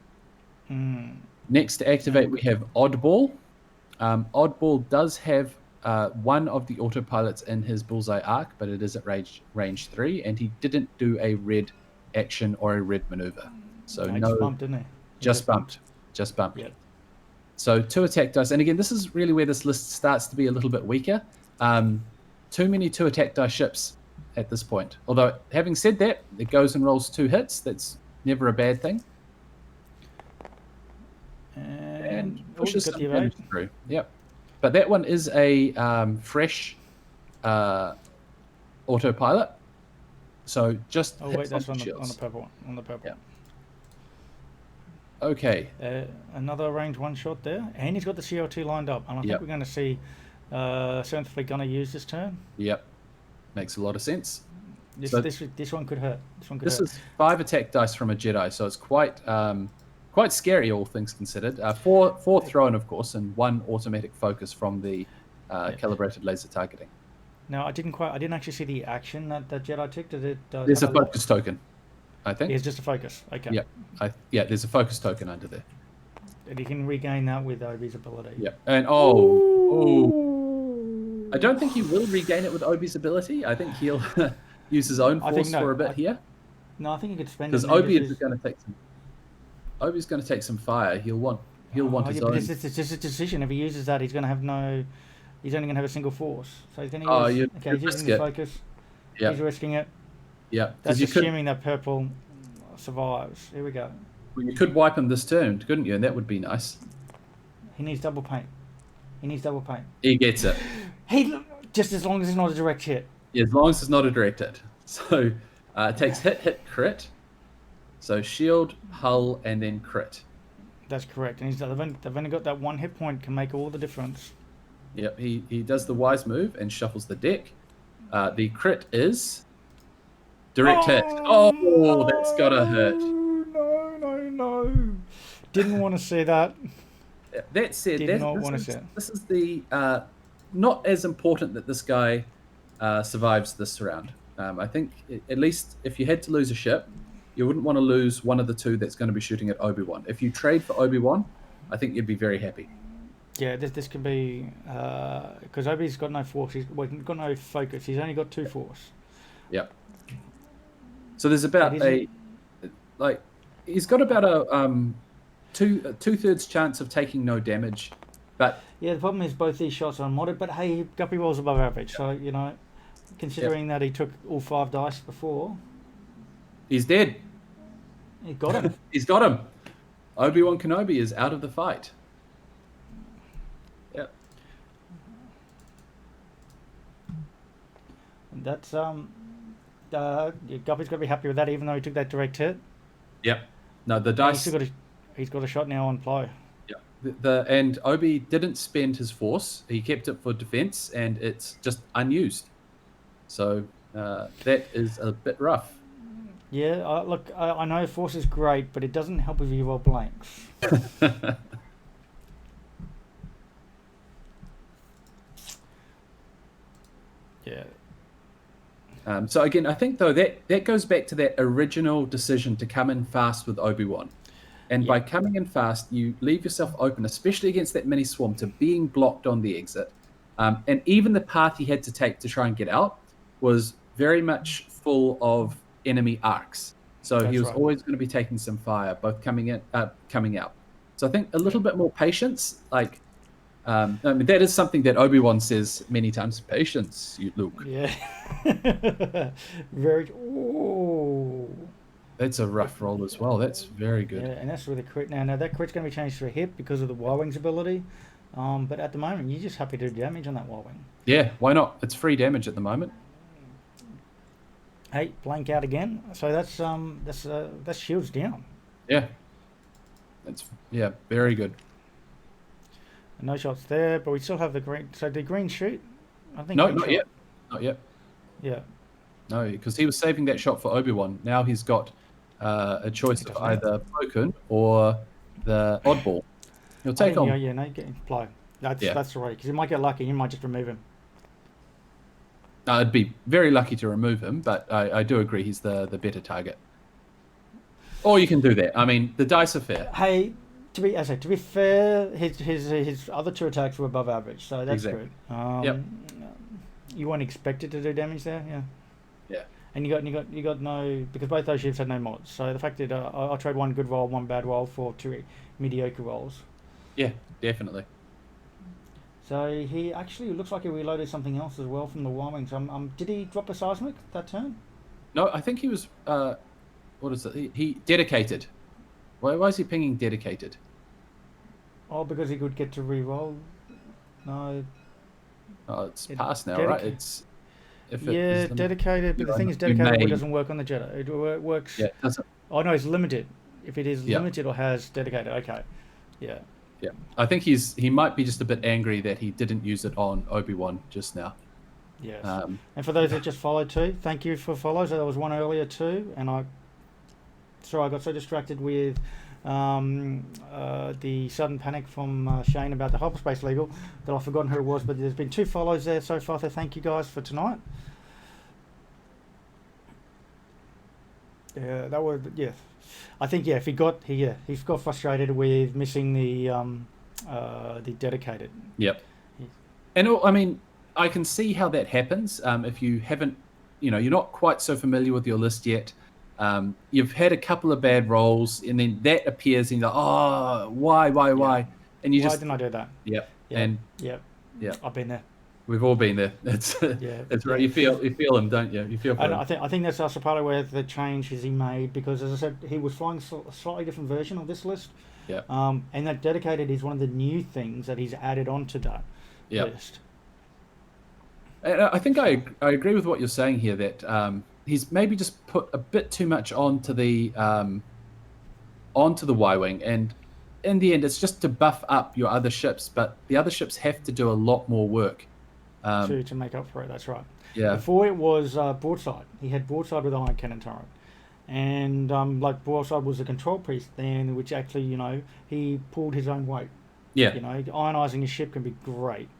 Next to activate, we have Oddball. Oddball does have 1 of the autopilots in his bullseye arc, but it is at range 3, and he didn't do a red action or a red maneuver. So He just bumped, didn't he? just bumped. Yeah. So 2 attack dice, and again, this is really where this list starts to be a little bit weaker. Too many 2 attack dice ships at this point. Although, having said that, it goes and rolls 2 hits. That's never a bad thing. And pushes some damage through. Yep. But that one is a fresh autopilot. So just wait, that's on the purple one. On the purple. Yeah. Okay. Another range 1 shot there, and he's got the CL2 lined up, and I think we're going to see 7th Fleet going to use this turn. Yep. Makes a lot of sense. This one could hurt. This is 5 attack dice from a Jedi, so it's quite scary, all things considered. 4 thrown, of course, and 1 automatic focus from the calibrated laser targeting. Now, I didn't actually see the action that Jedi took. Did it? There's a focus token, I think. It's just a focus. Okay. Yep. There's a focus token under there. And you can regain that with Obi's ability. Yep. And I don't think he will regain it with Obi's ability. I think he'll use his own force for a bit here. No, I think he could spend it. Because Obi is going to take some. Obi's going to take some fire. He'll want his own. It's just a decision. If he uses that, he's going to have no. He's only going to have a single force. So he's going to use. He's using the focus. Yeah. He's risking it. Yeah. That's assuming that purple survives. Here we go. Well, you could wipe him this turn, couldn't you? And that would be nice. He needs double paint. He gets it. Just as long as it's not a direct hit. Yeah, as long as it's not a direct hit. So it takes hit, crit. So shield, hull, and then crit. That's correct. And they've only got that 1 hit point, can make all the difference. Yep, he does the wise move and shuffles the deck. The crit is direct hit. Oh, that's gotta hurt. No. Didn't want to see that. That said, this is the not as important that this guy survives this round. I think at least if you had to lose a ship, you wouldn't want to lose one of the 2 that's going to be shooting at Obi-Wan. If you trade for Obi-Wan, I think you'd be very happy. Yeah, this can be because Obi's got no force. He's got no focus. He's only got 2 force. Yep. So there's about he's got about a 2/3 chance of taking no damage, but yeah, the problem is both these shots are unmodded. But hey, Guppy rolls above average, so considering that he took all 5 dice before, he's dead. He got him. He's got him. Obi-Wan Kenobi is out of the fight. Yep. That's Guppy's got to be happy with that, even though he took that direct hit. Yep. No, the dice. He's got a shot now on play. Yeah. And Obi didn't spend his force. He kept it for defense, and it's just unused. So that is a bit rough. Yeah. Look, I know force is great, but it doesn't help if you roll blanks. Yeah. So again, I think though that goes back to that original decision to come in fast with Obi-Wan. And by coming in fast, you leave yourself open, especially against that mini swarm, to being blocked on the exit. And even the path he had to take to try and get out was very much full of enemy arcs. So he was always going to be taking some fire, both coming in, coming out. So I think a little bit more patience, that is something that Obi-Wan says many times. Patience, Luke. Yeah. Very. Ooh. That's a rough roll as well. That's very good. Yeah, and that's with a crit. Now that crit's going to be changed to a hit because of the Y-Wing's ability. But at the moment, you're just happy to do damage on that Y-Wing. Yeah, why not? It's free damage at the moment. Hey, blank out again. So that's shields down. Yeah. That's very good. No shots there, but we still have the green. So did green shoot? I think No, green not shot. yet. Not yet. Yeah. No, because he was saving that shot for Obi-Wan. Now he's got a choice of either Pokun or the oddball. He'll take on. Yeah, no, get play. That's Yeah. that's the way, because you might get lucky. You might just remove him. I'd be very lucky to remove him, but I do agree he's the better target. Or you can do that. I mean, the dice are fair. Hey, to be fair, his other 2 attacks were above average, so that's Exactly. good. Yep. You weren't expected to do damage there, yeah. Yeah. And you got no, because both those ships had no mods. So the fact that I trade 1 good roll, 1 bad roll for 2 mediocre rolls. Yeah, definitely. So he actually looks like he reloaded something else as well from the Y-wings. Did he drop a seismic that turn? No, I think he was. What is it? He dedicated. Why is he pinging dedicated? Oh, because he could get to re-roll. No. Oh, it's past now, right? It's dedicated. But the thing is, dedicated doesn't work on the Jedi. It works. Yeah, it doesn't. Oh no, it's limited. If it is limited or has dedicated, okay. Yeah. Yeah, I think he might be just a bit angry that he didn't use it on Obi-Wan just now. Yes. And for those that just followed too, thank you for follows. There was one earlier too, and I got so distracted with the sudden panic from Shane about the hyperspace legal that I've forgotten who it was. But there's been 2 follows there so far. So thank you guys for tonight. Yeah, that was I think if he's got frustrated with missing the dedicated. Yep. And I mean, I can see how that happens. If you haven't, you're not quite so familiar with your list yet. You've had a couple of bad rolls, and then that appears, and you're like, oh, why? And you why didn't I do that? Yep. Yeah. And yeah, I've been there. We've all been there. It's right. You feel him, don't you? You feel. And I think that's also part of where the changes he made, because as I said, he was flying a slightly different version of this list. Yeah. And that dedicated is one of the new things that he's added onto that list. And I think I agree with what you're saying here, that he's maybe just put a bit too much onto the Y-wing, and in the end, it's just to buff up your other ships, but the other ships have to do a lot more work. To make up for it, that's right. Yeah. Before it was broadside. He had broadside with iron cannon turret, and like broadside was a control piece then, which actually he pulled his own weight. Yeah. Ionizing his ship can be great,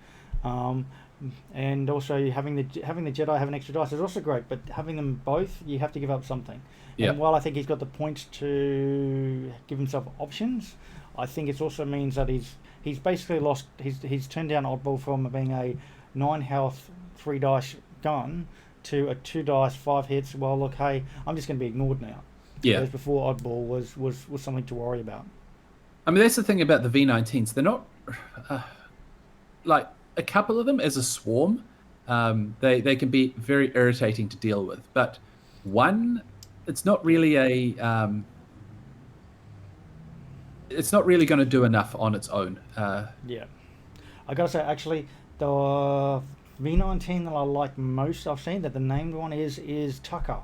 and also having the Jedi have an extra dice is also great. But having them both, you have to give up something. Yeah. And while I think he's got the points to give himself options, I think it also means that he's basically lost. He's turned down oddball from being a 9 health 3 dice gun to a 2 dice 5 hits. Well, look, hey, I'm just going to be ignored now. Yeah. Whereas before, oddball was something to worry about. I mean, that's the thing about the V19s. They're not like a couple of them as a swarm. They can be very irritating to deal with, but one, it's not really it's not really going to do enough on its own. Yeah, I gotta say, actually, the V19 that I like most, I've seen that the named one is Tucker.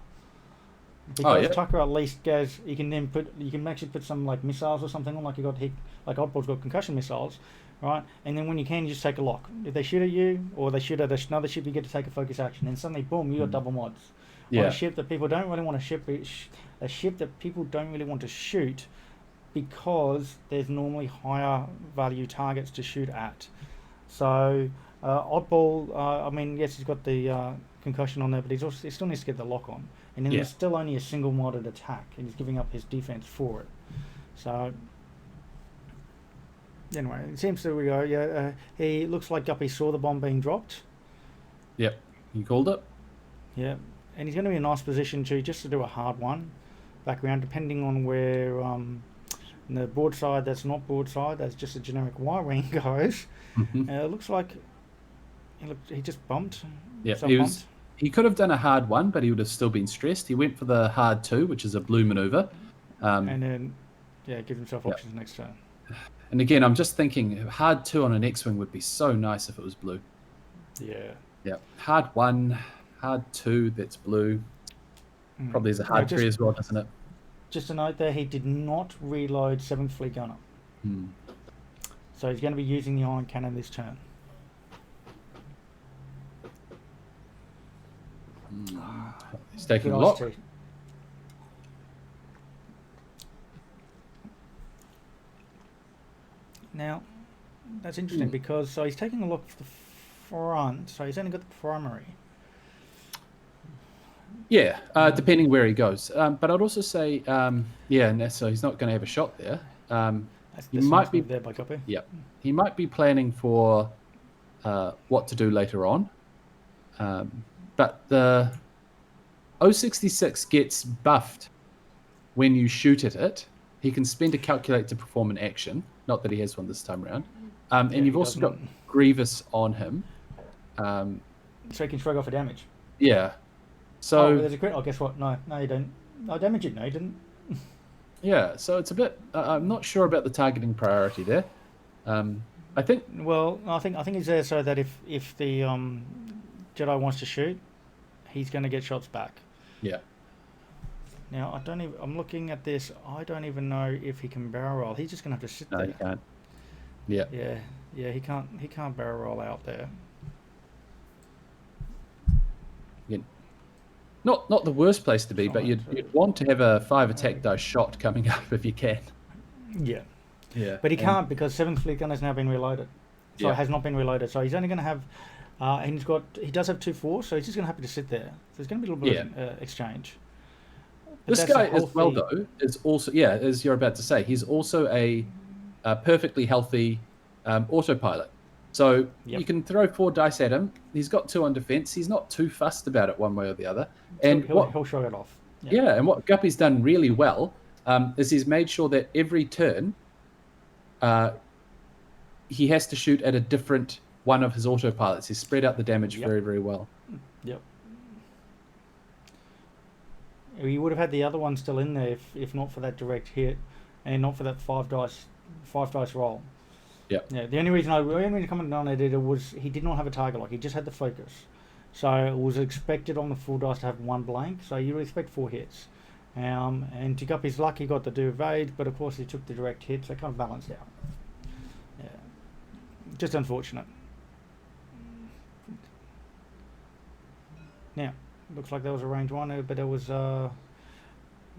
Because Tucker at least goes, you can actually put some like missiles or something on, like like Oddball's got concussion missiles, right? And then when you can, you just take a lock. If they shoot at you or they shoot at another ship, you get to take a focus action, and suddenly, boom, you got double mods. On a ship that people don't really want to a ship that people don't really want to shoot, because there's normally higher value targets to shoot at. So Oddball, I mean, yes, he's got the concussion on there, but he still needs to get the lock on. And then there's still only a single modded attack, and he's giving up his defense for it. So anyway, it seems to go. He looks like Guppy saw the bomb being dropped. Yep, you called it. Yeah, and he's going to be in a nice position just to do a hard one back around, depending on where the board side that's not board side, that's just a generic Y-wing goes. Mm-hmm. It looks like he just bumped. Yeah, he could have done a hard one, but he would have still been stressed. He went for the hard 2, which is a blue maneuver. And then, give himself options next turn. And again, I'm just thinking, hard 2 on an X-Wing would be so nice if it was blue. Yeah. Yeah. Hard 1, hard 2, that's blue. Probably is a hard just- tree as well, doesn't it? Just a note there, he did not reload 7th Fleet Gunner. Hmm. So he's going to be using the ion cannon this turn. He's taking Good a lot. ice tea. Now, that's interesting because so he's taking a look at the front, so he's only got the primary. Yeah, depending where he goes. But I'd also say, so he's not going to have a shot there. He That's might nice be move there by Guppy. Yeah, he might be planning for what to do later on. But the 066 gets buffed when you shoot at it. He can spend a calculate to perform an action. Not that he has one this time around. And Yeah, you've he also got doesn't. Grievous on him. So he can shrug off a damage. Yeah. Oh, So there's a crit. Oh, guess what? No, you don't. I damage it. No, you didn't. yeah, so it's a bit. I'm not sure about the targeting priority there. I think Well, I think he's there so that if the Jedi wants to shoot, he's going to get shots back. yeah. Now I don't even. I'm looking at this. I don't even know if he can barrel roll. He's just going to have to sit No, there. you can't. Yeah. Yeah. He can't. He can't barrel roll out there. Not the worst place to be, but Right, you'd want to have a 5 attack dice shot coming up if you can. Yeah. Yeah. But he can't because 7th Fleet Gun has now been reloaded. So Yeah. it has not been reloaded. So he's only going to have, and he does have 2 4, so he's just going to have to sit there. So there's going to be a little bit of exchange. But This that's guy the whole as well, thing. though, is also, as you're about to say, he's also a perfectly healthy autopilot. So Yep. you can throw 4 dice at him. He's got 2 on defense. He's not too fussed about it one way or the other. And He'll shrug it off. and what Guppy's done really well is he's made sure that every turn he has to shoot at a different one of his autopilots. He's spread out the damage Yep. very, very well. Yep. You would have had the other one still in there if not for that direct hit, and not for that 5 dice roll. Yep. Yeah. The only reason I commented on it was he did not have a target lock. He just had the focus, so it was expected on the full dice to have 1 blank. So you would expect 4 hits. And to Guppy's luck, he got the do evade, but of course he took the direct hit, so it kind of balanced out. Yeah. Just unfortunate. Now, looks like there was a range one, but there was. Now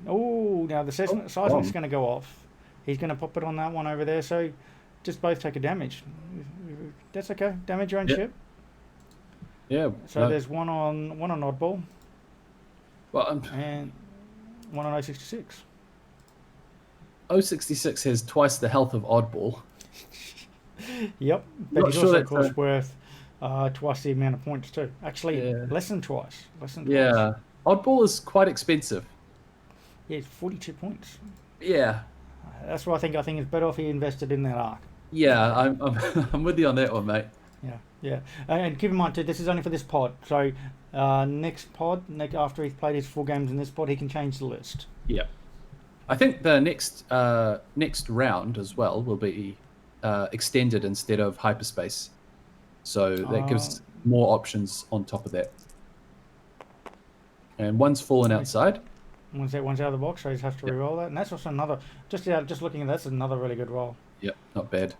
the seismic's going to go off. He's going to pop it on that one over there, so just both take a damage. That's okay. Damage your own ship. Yeah. So there's one on oddball Well, and one on 066. 066 has twice the health of Oddball. Yep, Not but he's sure also that's of course worth twice the amount of points too. Actually, Yeah. less than twice. Yeah. Oddball is quite expensive. Yeah, it's 42 points. Yeah. That's why I think it's better if he invested in that arc. Yeah, I'm I'm with you on that one, mate. Yeah. And keep in mind too, this is only for this pod. So next pod, after he's played his 4 games in this pod, he can change the list. Yeah. I think the next round as well will be extended instead of hyperspace. So that gives more options on top of that. And one's fallen outside. One's out of the box, so he has to re-roll that. And that's also another, just looking at that's another really good roll. Yep, not bad.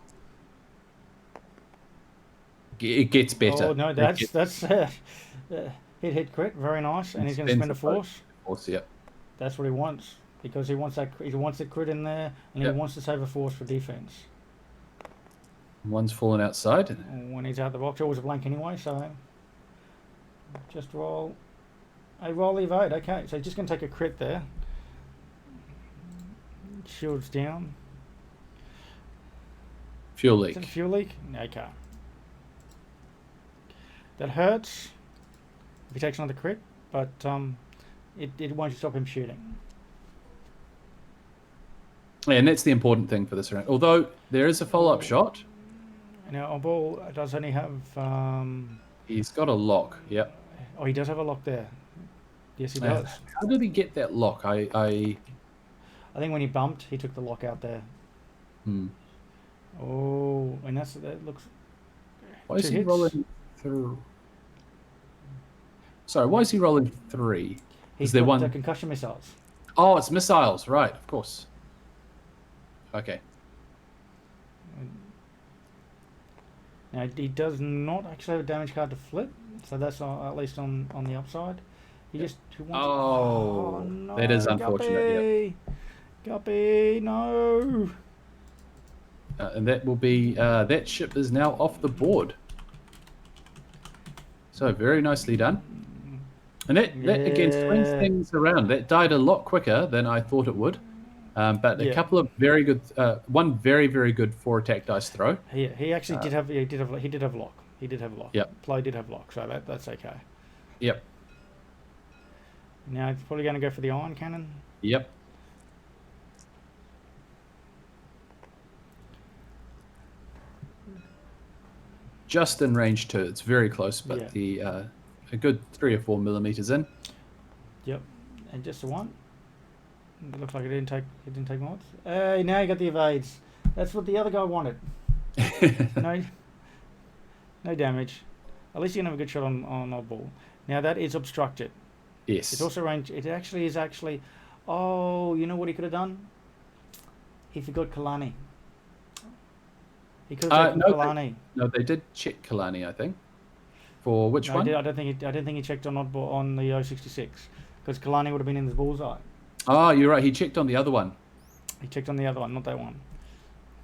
It gets better. Oh no, that's hit crit, very nice, and he's going to spend a force. Force, yep. That's what he wants because he wants the crit in there, and he wants to save a force for defense. One's fallen outside. When he's out the box, always a blank anyway. So just roll. Roll the evade. Okay, so he's just going to take a crit there. Shields down. Fuel Is it a leak. fuel leak? Okay. That hurts if he takes another crit, but it won't stop him shooting. And that's the important thing for this round. Although there is a follow-up shot. Now, Obol does only have. He's got a lock. Yep. Oh, he does have a lock there. Yes, he does. How did he get that lock? I I think when he bumped, he took the lock out there. Oh, and that looks. Why is 2 he hits. rolling through? Sorry, why is he rolling 3? He's Is there got one? the concussion missiles. Oh, it's missiles, right? Of course. Okay. Now he does not actually have a damage card to flip, so that's at least on the upside. He just wants. Oh, No, that is unfortunate. Guppy, no. And that will be that ship is now off the board. So very nicely done. And that again swings things around. That died a lot quicker than I thought it would. But a couple of very good, one very, very good 4 attack dice throw. He actually did have lock. He did have lock. Yep. Play did have lock, so that's okay. Yep. Now he's probably going to go for the iron cannon. Yep. Just in range 2. It's very close, but a good 3 or 4 millimeters in. Yep. And just the one. It looks like it didn't take mods. Hey, now you got the evades. That's what the other guy wanted. No damage. At least you can have a good shot on oddball. Now that is obstructed. Yes. It's also range. It actually is. Oh, you know what he could have done? He forgot Kalani. He could have taken Kalani. They did check Kalani, I think. For which one? I don't think he checked on oddball on the 066 because Kalani would have been in the bullseye. Oh, you're right. He checked on the other one. He checked on the other one, not that one.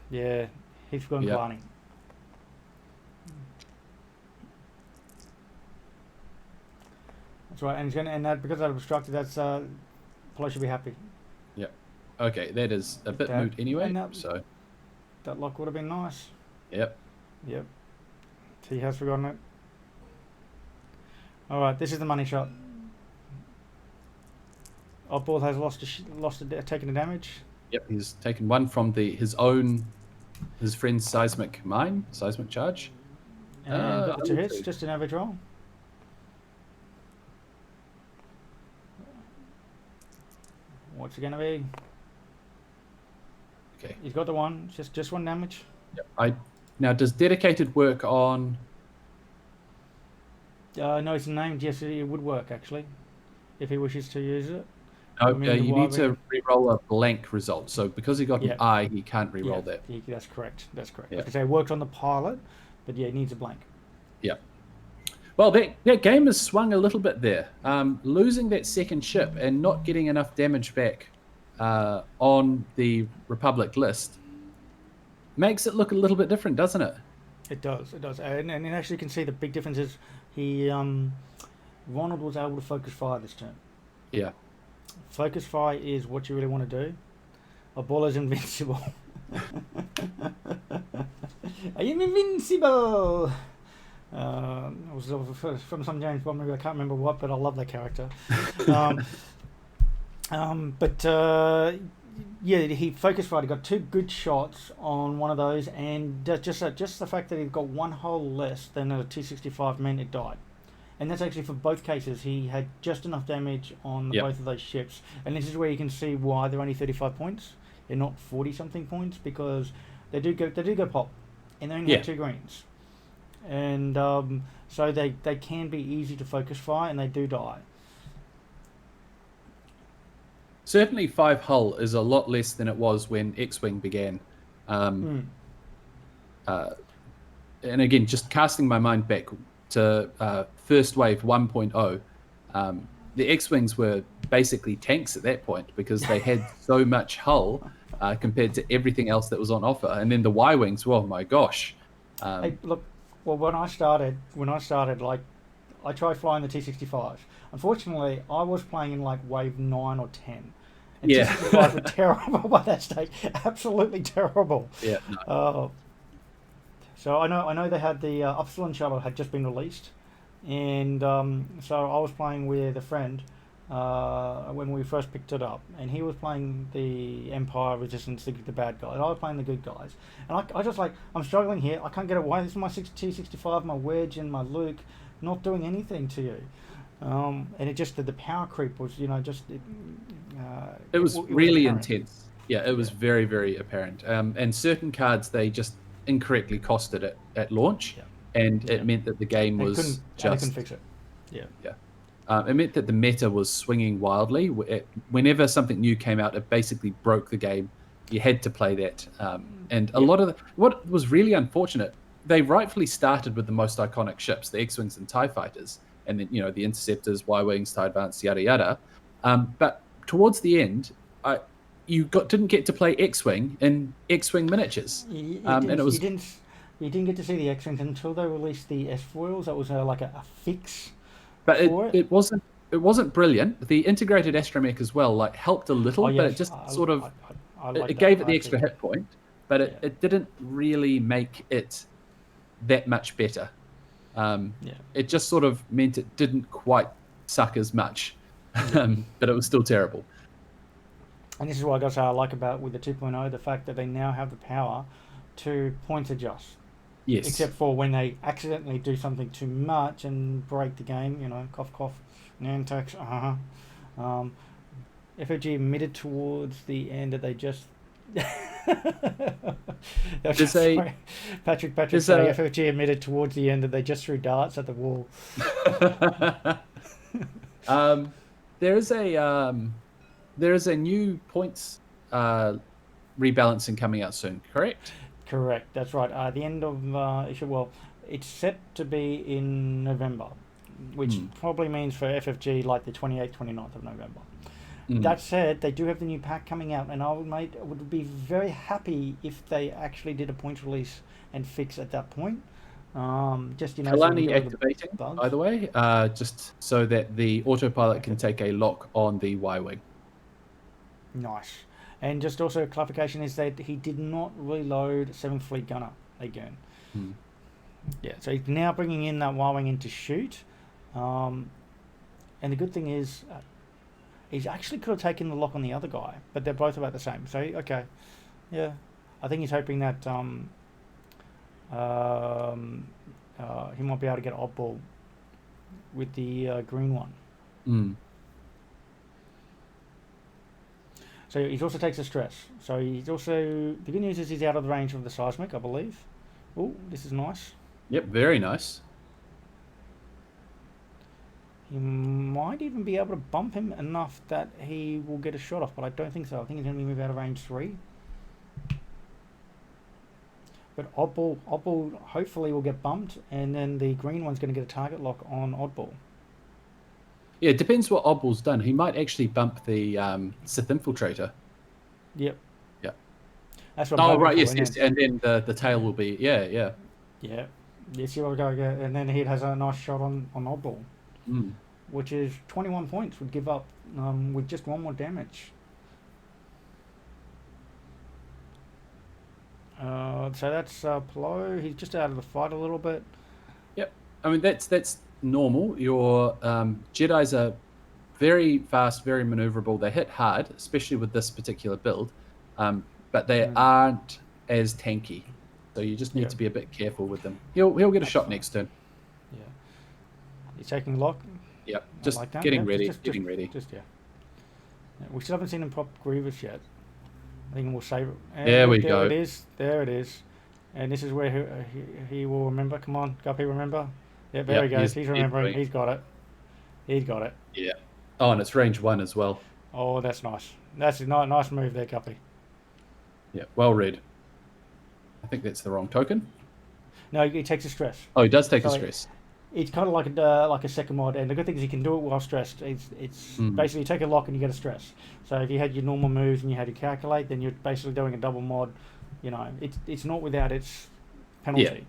Yeah, he's forgotten Kalani. That's right, and he's going and that because that obstructed. That's Polo should be happy. Yep. Okay, that is a bit moot anyway. So that lock would have been nice. Yep. Yep. He has forgotten it. All right, this is the money shot. Oddball has taken the damage. Yep, he's taken one from his friend's seismic charge. And got the 2 hits, just an average roll. What's it going to be? Okay. He's got the one, just 1 damage. Yep. Now, does dedicated work on? No, it's named. Yes, it would work actually, if he wishes to use it. No, you need to re-roll a blank result. So because he got an I, he can't re-roll that. That's correct. Yeah. Because it worked on the pilot, but he needs a blank. Yeah. Well, that game has swung a little bit there. Losing that second ship and not getting enough damage back on the Republic list makes it look a little bit different, doesn't it? It does. And you actually can see the big difference is Ronald was able to focus fire this turn. Yeah. Focus fire is what you really want to do. A ball is invincible. I am invincible! It was from some James Bond movie, I can't remember what, but I love that character. He focus fired. He got 2 good shots on one of those, and just the fact that he got 1 hole less than a T65 meant it died. And that's actually for both cases. He had just enough damage on both of those ships, and this is where you can see why they're only 35 points. They're not 40 something points because they do go pop, and they only have 2 greens, and so they can be easy to focus fire, and they do die. Certainly 5 hull is a lot less than it was when X-Wing began. And again, just casting my mind back to First Wave 1.0, the X-Wings were basically tanks at that point because they had so much hull compared to everything else that was on offer. And then the Y-Wings, oh my gosh. Hey, look, well, when I started, like, I tried flying the T-65s. Unfortunately, I was playing in like wave 9 or 10. And T-65s were terrible by that stage. Absolutely terrible. Yeah. No. So I know they had the Upsilon shuttle had just been released, and so I was playing with a friend when we first picked it up, and he was playing the Empire Resistance, the bad guys. I was playing the good guys, and I just I'm struggling here. I can't get away. This is my T-65, my Wedge, and my Luke, not doing anything to you. And it just the power creep was it was really intense. Yeah, it was very, very apparent. And certain cards they just incorrectly costed it at launch, and it meant that the game was they couldn't fix it. It meant that the meta was swinging wildly. Whenever something new came out, it basically broke the game. You had to play that. And a lot of what was really unfortunate, they rightfully started with the most iconic ships, the X-Wings and TIE Fighters, and then, the Interceptors, Y-Wings, TIE Advanced, yada, yada. But towards the end, you didn't get to play X-Wing in X-Wing miniatures. You didn't get to see the X-Wings until they released the S-Foils. That was like a fix. But it wasn't brilliant. The integrated astromech as well helped a little, but it just it gave it the extra hit point, but it didn't really make it that much better. It just sort of meant it didn't quite suck as much, but it was still terrible. And this is what I like about with the 2.0, the fact that they now have the power to point adjust. Yes. Except for when they accidentally do something too much and break the game, cough, cough, Nantex, FOG admitted towards the end that they just... Patrick saying FOG admitted towards the end that they just threw darts at the wall. There is a new points rebalancing coming out soon, correct? Correct, that's right. The end of it's set to be in November, which probably means for FFG like the 28th, 29th of November. That said, they do have the new pack coming out, and I would be very happy if they actually did a points release and fix at that point. Kalani activating, by the way, just so that the autopilot can take a lock on the Y-Wing. Nice. And just also clarification is that he did not reload 7th Fleet Gunner again. Yeah, so he's now bringing in that Y-Wing in to shoot. And the good thing is, he's actually could have taken the lock on the other guy, but they're both about the same. So, okay. Yeah. I think he's hoping that he might be able to get oddball with the green one. So he also takes a stress. So he's also... The good news is he's out of the range of the seismic, I believe. Oh, this is nice. Yep, very nice. He might even be able to bump him enough that he will get a shot off, but I don't think so. I think he's going to move out of range 3. But oddball hopefully will get bumped, and then the green one's going to get a target lock on oddball. Yeah, it depends what oddball's done. He might actually bump the Sith Infiltrator. Yep. Yeah. That's what. Oh right, yes, and then the tail will be yeah. Yeah. Yes, you will go, and then he has a nice shot on oddball, which is 21 points. Would give up with just 1 more damage. So that's Plo. He's just out of the fight a little bit. Yep. I mean that's normal. Your Jedis are very fast, very maneuverable. They hit hard, especially with this particular build, but they aren't as tanky. So you just need to be a bit careful with them. He'll get a shot next turn. Yeah. He's taking lock. Yep. Just like getting ready. Getting ready. We still haven't seen him pop Grievous yet. I think we'll save it. And there we go. It is. There it is. And this is where he will remember. Come on, Guppy, remember? Yeah, there he goes. He's remembering. He's got it. He's got it. Yeah. Oh, and it's range 1 as well. Oh, that's nice. That's a nice move there, Guppy. Yeah, well read. I think that's the wrong token. No, he takes a stress. Oh, he does take a stress. It's kind of like a second mod, and the good thing is he can do it while stressed. It's basically you take a lock and you get a stress. So if you had your normal moves and you had to calculate, then you're basically doing a double mod. It's not without its penalty. Yeah.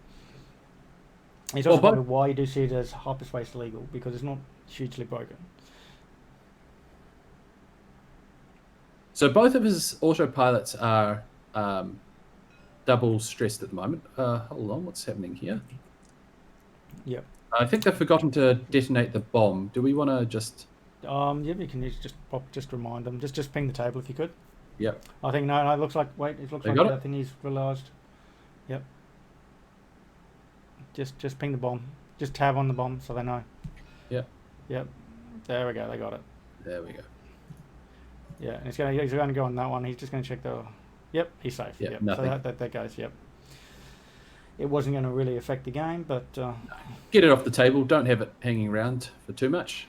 It's also probably why you do see it as hyperspace legal, because it's not hugely broken. So both of his autopilots are double stressed at the moment. Hold on, what's happening here? Yep. I think they've forgotten to detonate the bomb. Do we want to just... Yeah, you can just remind them. Just ping the table if you could. Yep. I think, no, it looks like... Wait, it looks like that thing he's realised. Yep. Just ping the bomb. Just tab on the bomb so they know. Yep. Yep. There we go, they got it. There we go. Yeah, and he's going to go on that one. He's just going to check the... Yep, he's safe. Yep, yep. nothing. So that goes, yep. It wasn't going to really affect the game, but... Get it off the table. Don't have it hanging around for too much.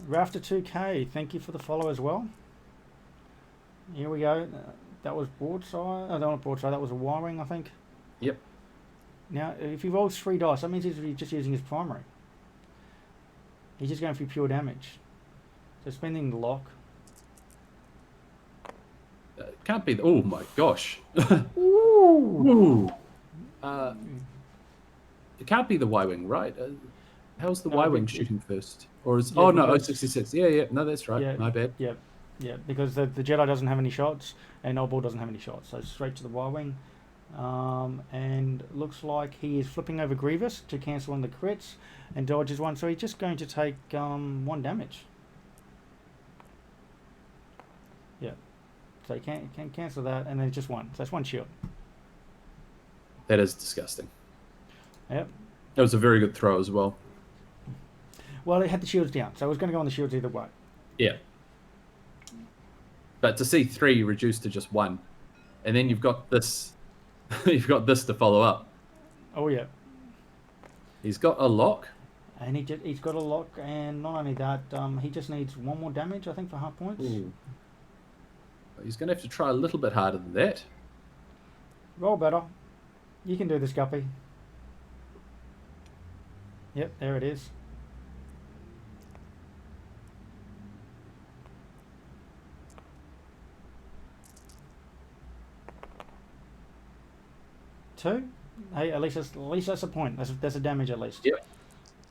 Rafter 2K, thank you for the follow as well. Here we go. That was broadside. Oh, not broadside. That was a wiring, I think. Yep. Now, if he rolls 3 dice, that means he's just using his primary. He's just going for pure damage. So spending the lock. It can't be. Oh my gosh. Ooh. Ooh. It can't be the Y-wing, right? How's the No, Y-wing shooting first? Or is... Yeah, oh, no, because- 066. Yeah. No, that's right. Yeah. My bad. Yeah, because the Jedi doesn't have any shots, and Oddball doesn't have any shots. So straight to the Y-wing. And looks like he is flipping over Grievous to cancel on the crits and dodges one. So he's just going to take 1 damage. Yeah. So he can cancel that, and then just 1. So that's 1 shield. That is disgusting. Yep. That was a very good throw as well. Well, it had the shields down, so it was going to go on the shields either way. Yeah. But to see 3 reduced to just 1, and then you've got this, you've got this to follow up. Oh yeah. He's got a lock. And he's got a lock, and not only that, he just needs 1 more damage, I think, for half points. Ooh. He's going to have to try a little bit harder than that. Roll better. You can do this, Guppy. Yep, there it is. Two? Hey, at least that's a point. That's a damage at least. Yep.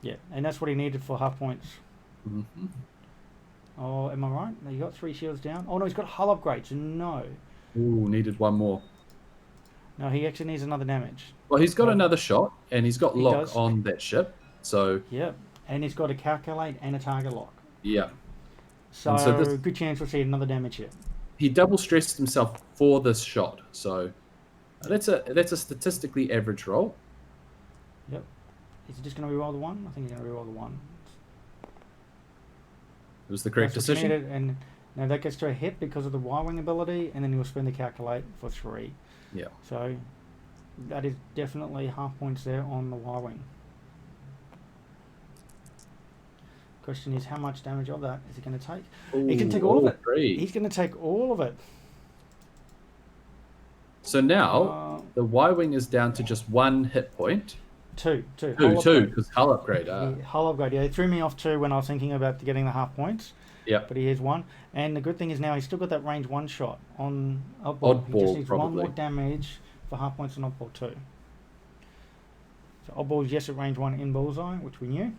Yeah, and that's what he needed for half points. Mm-hmm. Oh, am I right? You got 3 shields down. Oh no, he's got hull upgrades. No, Ooh, needed 1 more. no, he actually needs another damage. Well, he's got another shot, and he's got He lock does. on that ship. So, Yep, and he's got a calculate and a target lock. yeah. So, And so this- good chance we'll see another damage hit. He double stressed himself for this shot. So, that's a statistically average roll. Yep. Is he just going to reroll the 1? I think he's going to reroll the 1. It was the correct That's what you decision. needed, and now that gets to a hit because of the Y-wing ability, and then he'll spend the calculate for 3. Yeah. So that is definitely half points there on the Y-wing. Question is, how much damage of that is he going to take? He can take all of it. 3. He's going to take all of it. So now, Uh, the Y-wing is down to just 1 hit point. 2. Two, upgrade. because hull upgrade. Yeah, hull upgrade. Yeah, it threw me off 2 when I was thinking about getting the half points. Yeah. But he has 1, and the good thing is now he's still got that range 1 shot on Oddball. He just Oddball, needs 1 probably. more damage for half points on Oddball 2. So Oddball's yes at range 1 in bullseye, which we knew,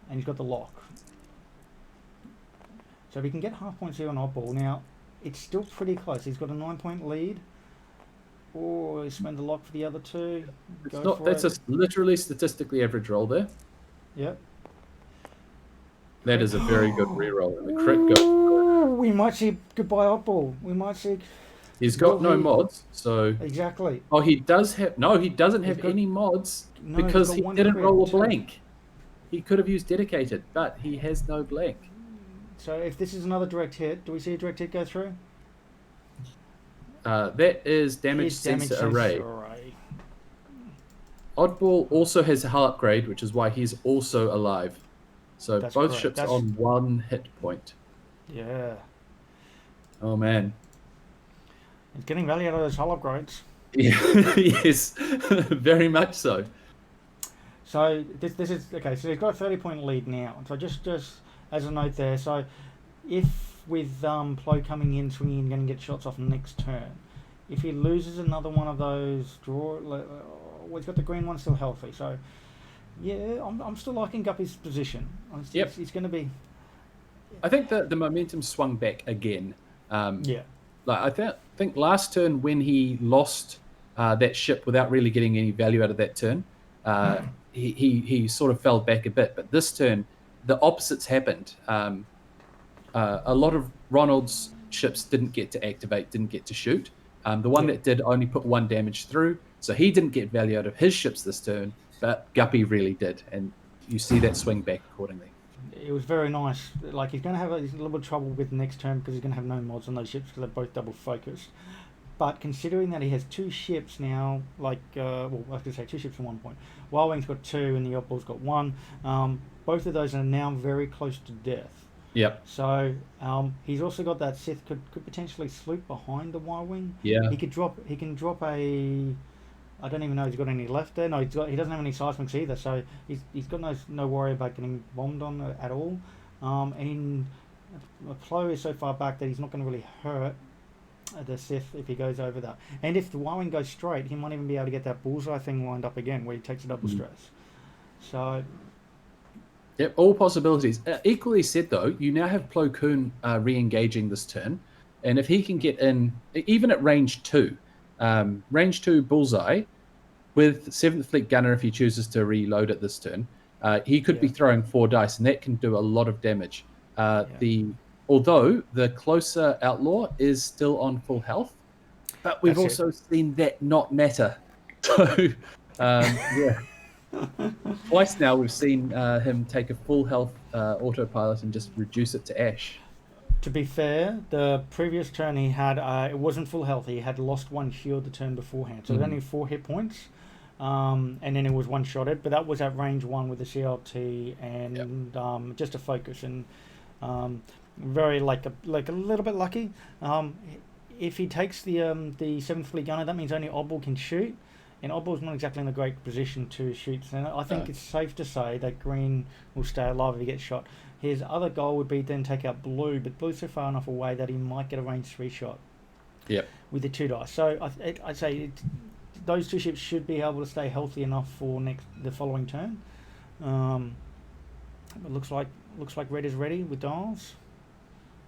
and he's got the lock. So if he can get half points here on Oddball, now it's still pretty close. He's got a 9-point lead, or he spend the lock for the other 2. It's Go not. for That's it. a literally statistically average roll there. Yep. That is a very good reroll, and the crit goes. Ooh, we might see goodbye Oddball. We might see He's got Well, no he- mods, so. exactly. Oh, he does have. No, he doesn't have He's got- any mods No, he's because got he 1 didn't crit, roll a too. blank. He could have used dedicated, but he has no blank. So if this is another direct hit, do we see a direct hit go through? That is damage Here's sensor sensor array. array. Oddball also has a hull upgrade, which is why he's also alive. So That's both correct. ships That's- on 1 hit point. Yeah. Oh man. It's getting value out of those hull upgrades. Yes, very much so. So this is okay. So he's got a 30-point lead now. So just as a note there. So if with Plo coming in, swinging, and going to get shots off next turn, if he loses another one of those well, he's got the green one still healthy. So yeah, I'm still liking Guppy's position. Yep. It's going to be I think the momentum swung back again. yeah. Like I think last turn when he lost that ship without really getting any value out of that turn, he sort of fell back a bit. But this turn, the opposites happened. A lot of Ronald's ships didn't get to activate, didn't get to shoot. The one Yeah. that did only put 1 damage through, so he didn't get value out of his ships this turn. But Guppy really did, and you see that swing back accordingly. It was very nice. Like he's going to have a little bit of trouble with next turn because he's going to have no mods on those ships because they're both double focused. But considering that he has 2 ships now, like well, I was going to say 2 ships in 1 point. Y-wing's got 2 and the Oddball's got 1. both of those are now very close to death. Yep. So he's also got that Sith could potentially sloop behind the Y-wing. Yeah. He can drop a. I don't even know if he's got any left there. No, he doesn't have any seismics either. So he's got no worry about getting bombed on at all. And Plo is so far back that he's not going to really hurt the Sith if he goes over that. And if the Y-wing goes straight, he might even be able to get that bullseye thing lined up again where he takes a double stress. So. Yep, all possibilities. Equally said, though, you now have Plo Koon re-engaging this turn, and if he can get in, even at range 2 bullseye, with 7th Fleet Gunner, if he chooses to reload it this turn, he could be throwing 4 dice, and that can do a lot of damage. Although the closer Outlaw is still on full health, but we've also seen that not matter. So, yeah. Twice now we've seen him take a full health autopilot and just reduce it to ash. To be fair, the previous turn he had, it wasn't full health. He had lost 1 shield the turn beforehand. So it was only 4 hit points. And then it was one-shotted. But that was at range 1 with the CLT and just a focus. And very like a little bit lucky. If he takes the 7th Fleet Gunner, that means only Oddball can shoot. And Oddball's not exactly in a great position to shoot. So I think it's safe to say that Green will stay alive if he gets shot. His other goal would be then take out Blue, but Blue's so far enough away that he might get a range 3 shot. Yep. With the 2 dice. So I'd say those 2 ships should be able to stay healthy enough for the following turn. It looks like Red is ready with dials.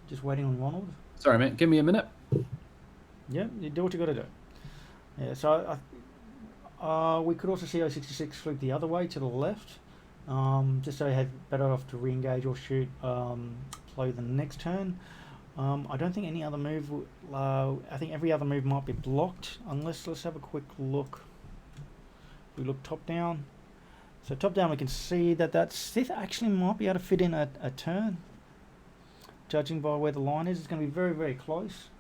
Just waiting on Ronald. Sorry, mate. Give me a minute. Yeah, you do what you got to do. Yeah. So we could also see 066 flip the other way to the left, just so he had better off to re-engage or shoot play the next turn. I don't think any other move. I think every other move might be blocked, unless let's have a quick look. We look top down. So top down, we can see that Sith actually might be able to fit in a turn. Judging by where the line is, it's going to be very, very close.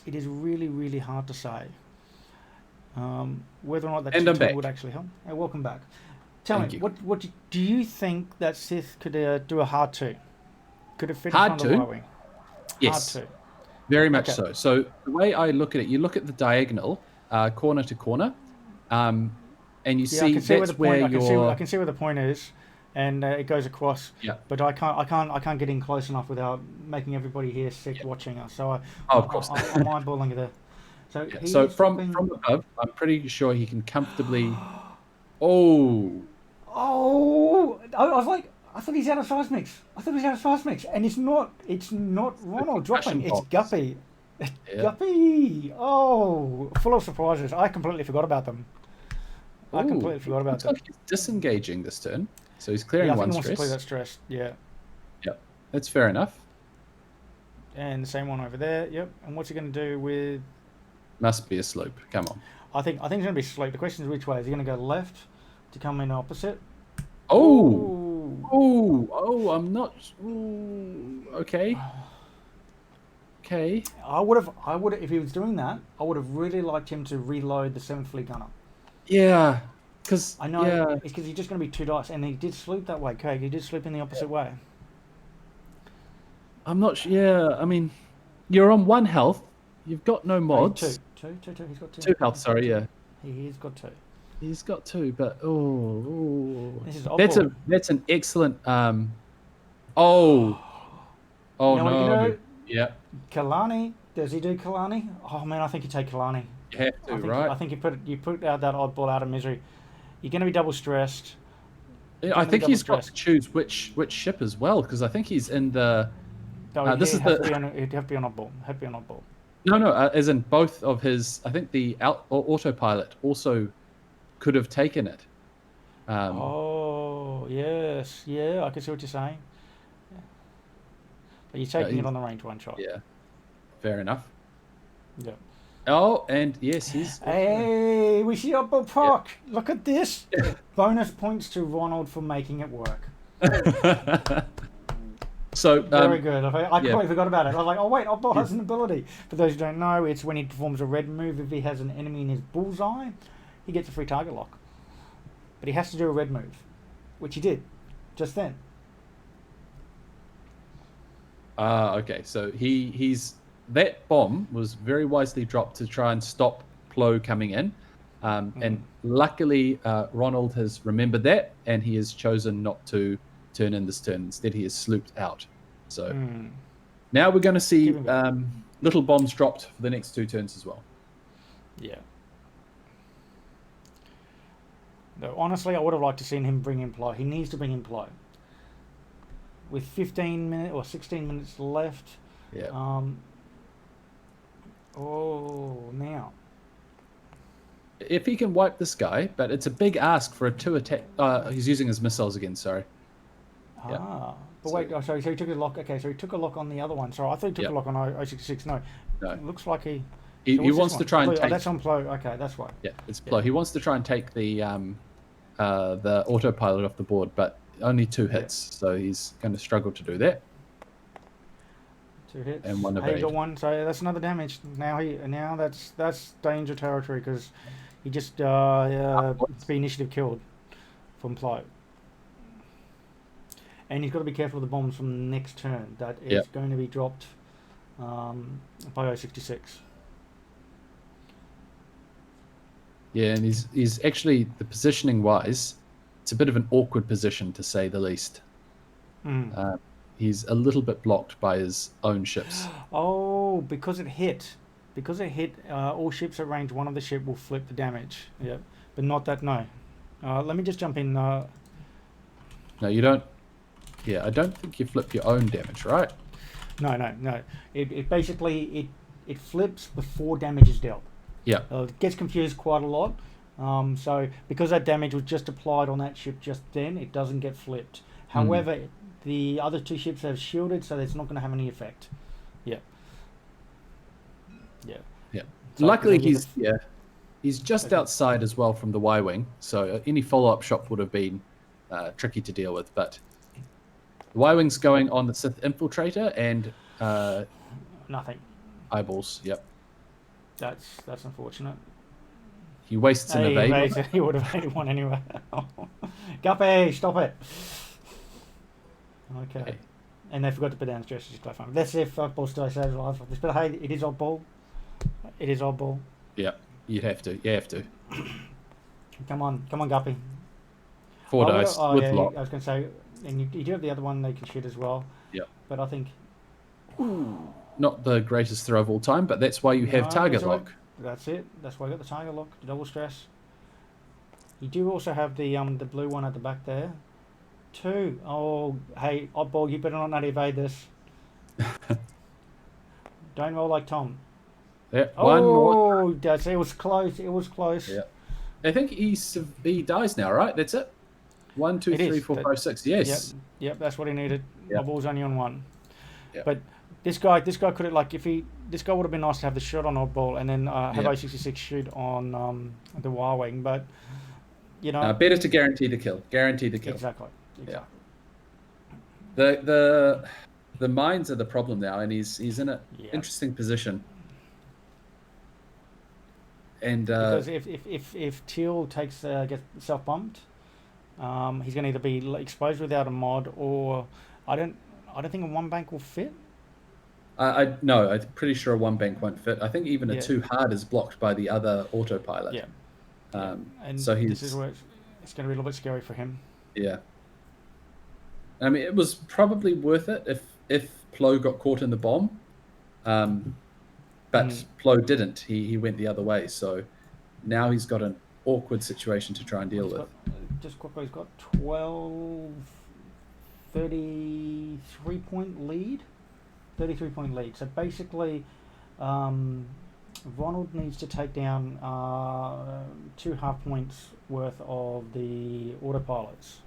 It is really, really hard to say whether or not that turn would actually help. Hey, welcome back. Tell me, what do you think that Sith could do a hard 2? Could it fit in front of the Y-wing? Yes. Hard 2. Very much so. So the way I look at it, you look at the diagonal, corner to corner, and you see that's where I can see where the point is, and it goes across. Yeah. But I can't get in close enough without making everybody here sick watching us. So of course. I'm eyeballing it there. So from above, I'm pretty sure he can comfortably. Oh, I was like, I thought he's out of seismics. And it's not Ronald dropping. It's Guppy. Yeah. Guppy. Oh, full of surprises. I completely forgot about them. Looks like he's disengaging this turn, so he's clearing I one think he stress. wants to clear that stress. Yeah. Yep, that's fair enough. And the same one over there. Yep. And what's he going to do with? Must be a slope. Come on. I think it's going to be a slope. The question is which way. Is he going to go left to come in opposite? I'm not. Ooh, okay. Okay. I would have. If he was doing that, I would have really liked him to reload the 7th Fleet Gunner. Yeah, because I know it's because he's just going to be 2 dice, and he did sloop that way, Craig. He did sloop in the opposite way. I'm not sure. Yeah, I mean, you're on 1 health. You've got no mods. Two. He's got 2. 2 health. Sorry, yeah. He's got 2. He's got 2, but This is that's an excellent. You know no. Yeah. Kalani. Does he do Kalani? Oh man, I think you take Kalani. You have to, right? I think you put out that oddball out of misery. You're going to be double stressed. Yeah, I think he's got to choose which ship as well, because I think he's in the. No, this is the. He'd have to be on oddball. No, as in both of his. I think the autopilot also could have taken it. Yes, yeah, I can see what you're saying. Yeah. But you're taking it on the range 1 shot. Yeah, fair enough. Yeah. Oh, and yes, he's. Hey, we see oddball proc. Yeah. Look at this. Bonus points to Ronald for making it work. So very good. I completely forgot about it. I was like, oh wait, oddball has an ability. For those who don't know, it's when he performs a red move. If he has an enemy in his bullseye, he gets a free target lock. But he has to do a red move. which he did, just then. Okay. So he's that bomb was very wisely dropped to try and stop Plo coming in, and luckily Ronald has remembered that, and he has chosen not to turn in this turn. Instead, he has slooped out. So now we're going to see little bombs dropped for the next 2 turns as well. Yeah. No, honestly, I would have liked to seen him bring in Plo. He needs to bring in Plo. With 15 minutes or 16 minutes left. Yeah. Now. If he can wipe this guy, but it's a big ask for a 2 attack. He's using his missiles again. Sorry. But wait. Oh, sorry. So he took a lock. Okay, so he took a lock on the other one. Sorry, I thought he took a lock on 066. No. It looks like he. He wants to try and take. That's on Plo. Okay, that's right. Yeah, it's Plo. He wants to try and take the autopilot off the board, but only 2 hits, so he's going to struggle to do that. 2 hits. And 1 He evade. got 1, so that's another damage. Now that's danger territory because he just the initiative killed from Plo. And he's got to be careful of the bombs from the next turn. That is going to be dropped by 066. Yeah, and he's actually, the positioning wise, it's a bit of an awkward position to say the least. He's a little bit blocked by his own ships. Oh, because it hit. All ships at range 1 of the ship will flip the damage. Yeah, but not that. No. Let me just jump in. No, you don't. Yeah, I don't think you flip your own damage, right? No. It basically it flips before damage is dealt. Yeah. It gets confused quite a lot. So because that damage was just applied on that ship just then, it doesn't get flipped. However, the other 2 ships have shielded, so it's not going to have any effect. Yeah. So Luckily, he's just outside as well from the Y-wing, so any follow-up shot would have been tricky to deal with. But the Y-wing's going on the Sith Infiltrator and nothing. Eyeballs. Yep. That's unfortunate. He wastes an evade. He would have evaded 1 anyway. Guppy, stop it. Okay. And they forgot to put down stresses platform. Let's see if Oddball still stays alive. But hey, it is Oddball. It is Oddball. Yeah, you'd have to. You have to. Come on, Guppy. 4 dice with lock. I was going to say, and you do have the other one they can shoot as well. Yeah. But I think... Not the greatest throw of all time, but that's why you have target lock. That's it. That's why I got the target lock, the double stress. You do also have the blue one at the back there. 2. Oh, hey, Oddball, you better not evade this. Don't roll like Tom. Yeah, 1 more. Oh, it was close. It was close. Yeah. I think he dies now, right? That's it? 1, 2, 3, 4, 5, 6. Yes. Yep, that's what he needed. Yep. Oddball's only on 1. Yep. But this guy could have, like, this guy would have been nice to have the shot on Oddball and then have 066 shoot on the Y-wing, but better to guarantee the kill. Exactly. Yeah. The mines are the problem now, and he's in an interesting position. And because if Teal gets self bumped, he's going to either be exposed without a mod, or I don't think a 1 bank will fit. No, I'm pretty sure a 1 bank won't fit. I think even a 2 hard is blocked by the other autopilot. Yeah. And so this is where it's going to be a little bit scary for him. Yeah. I mean, it was probably worth it if Plo got caught in the bomb, but Plo didn't. He went the other way. So now he's got an awkward situation to try and deal with. Just quickly, he's got 33 point lead. 33 point lead. So basically, Ronald needs to take down 2 half points worth of the autopilots.